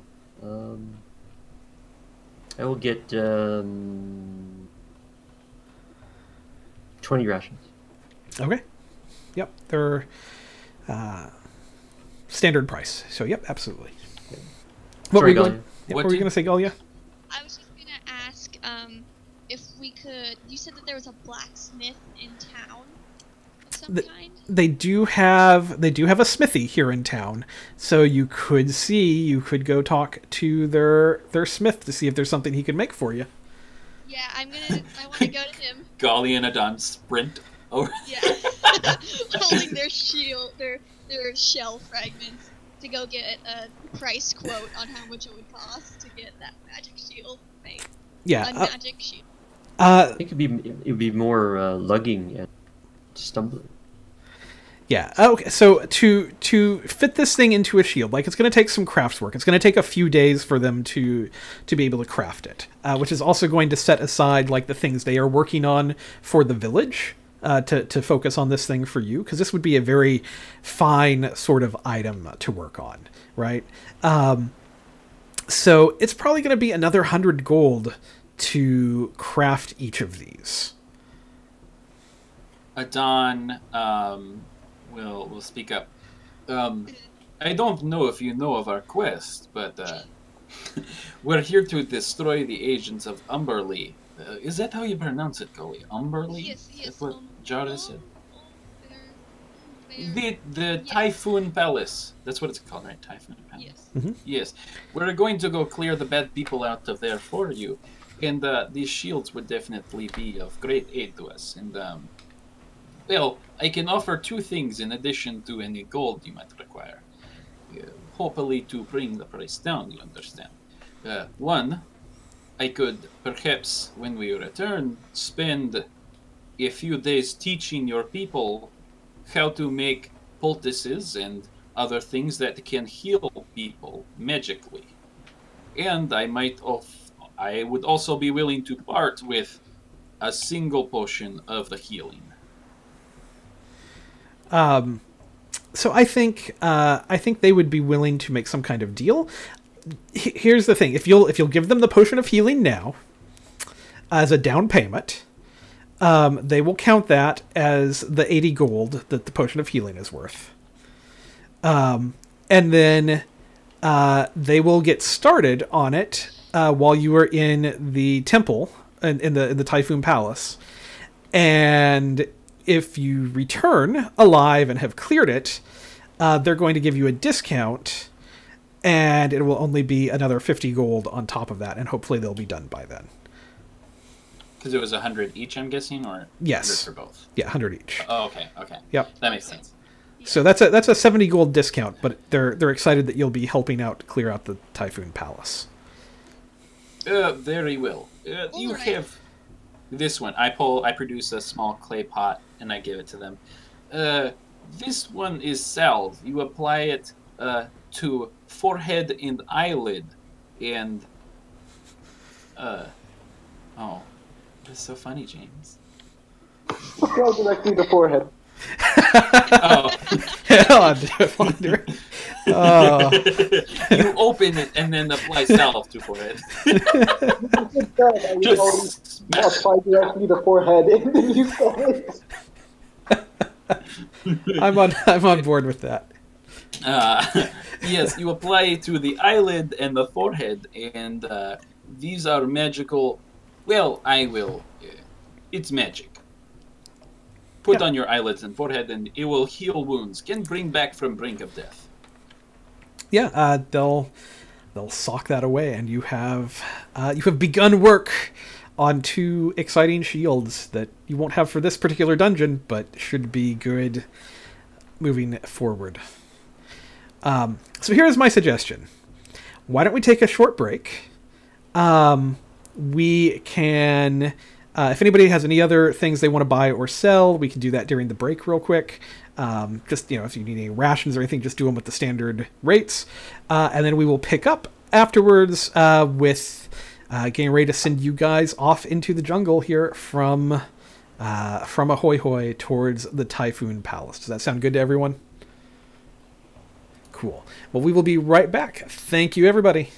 I will get 20 rations. Okay. Yep. They're standard price. So yep, absolutely. What were you going? What were you going to say, Galia? I was just gonna ask if we could. You said that there was a blacksmith in town of some kind. They do have a smithy here in town, so you could go talk to their smith to see if there's something he could make for you. Yeah, I want to go to him. Golly and Adon sprint over. Yeah, holding their shield, their shell fragments to go get a price quote on how much it would cost to get that magic shield made. Yeah, a magic shield. I think it would be more lugging and stumbling. Yeah. Okay. So to fit this thing into a shield, like it's going to take some craft work. It's going to take a few days for them to be able to craft it, which is also going to set aside like the things they are working on for the village to focus on this thing for you, because this would be a very fine sort of item to work on, right? So it's probably going to be another 100 gold to craft each of these. Adon will speak up. I don't know if you know of our quest, but we're here to destroy the agents of Umberly. Is that how you pronounce it, Golly? Umberly? Yes. That's what Jara said. Yes. The Typhoon Palace. That's what it's called, right? Typhoon Palace. Yes. Mm-hmm. Yes. We're going to go clear the bad people out of there for you. And these shields would definitely be of great aid to us. And, well, I can offer two things in addition to any gold you might require. Hopefully to bring the price down, you understand. One, I could perhaps, when we return, spend a few days teaching your people how to make poultices and other things that can heal people magically. And I would also be willing to part with a single potion of the healing. So I think they would be willing to make some kind of deal. Here's the thing: if you'll give them the potion of healing now as a down payment, they will count that as the 80 gold that the potion of healing is worth. And then they will get started on it while you were in the temple, in the Typhoon Palace. And if you return alive and have cleared it, they're going to give you a discount, and it will only be another 50 gold on top of that, and hopefully they'll be done by then. Because it was 100 each, I'm guessing, or Yes. 100 for both? Yeah, 100 each. Oh, okay. Yep. That makes sense. So that's a 70 gold discount, but they're excited that you'll be helping out clear out the Typhoon Palace. Very well. You have this one. I produce a small clay pot and I give it to them. This one is salve. You apply it to forehead and eyelid, and oh, that's so funny, James. Go directly to the forehead. Oh. I wonder. Oh. You open it and then apply salve to forehead. Just apply directly to the forehead and then you saw it. I'm on board with that. Yes, you apply it to the eyelid and the forehead, and these are magical. Well, I will. It's magic. Put on your eyelids and forehead, and it will heal wounds. Can bring back from brink of death. Yeah, they'll sock that away, and you have begun work on 2 exciting shields that you won't have for this particular dungeon, but should be good moving forward. So here's my suggestion. Why don't we take a short break? We can, if anybody has any other things they want to buy or sell, we can do that during the break real quick. Just, if you need any rations or anything, just do them with the standard rates. And then we will pick up afterwards with getting ready to send you guys off into the jungle here from Ahoy Hoy towards the Typhoon Palace. Does that sound good to everyone? Cool. Well, we will be right back. Thank you, everybody.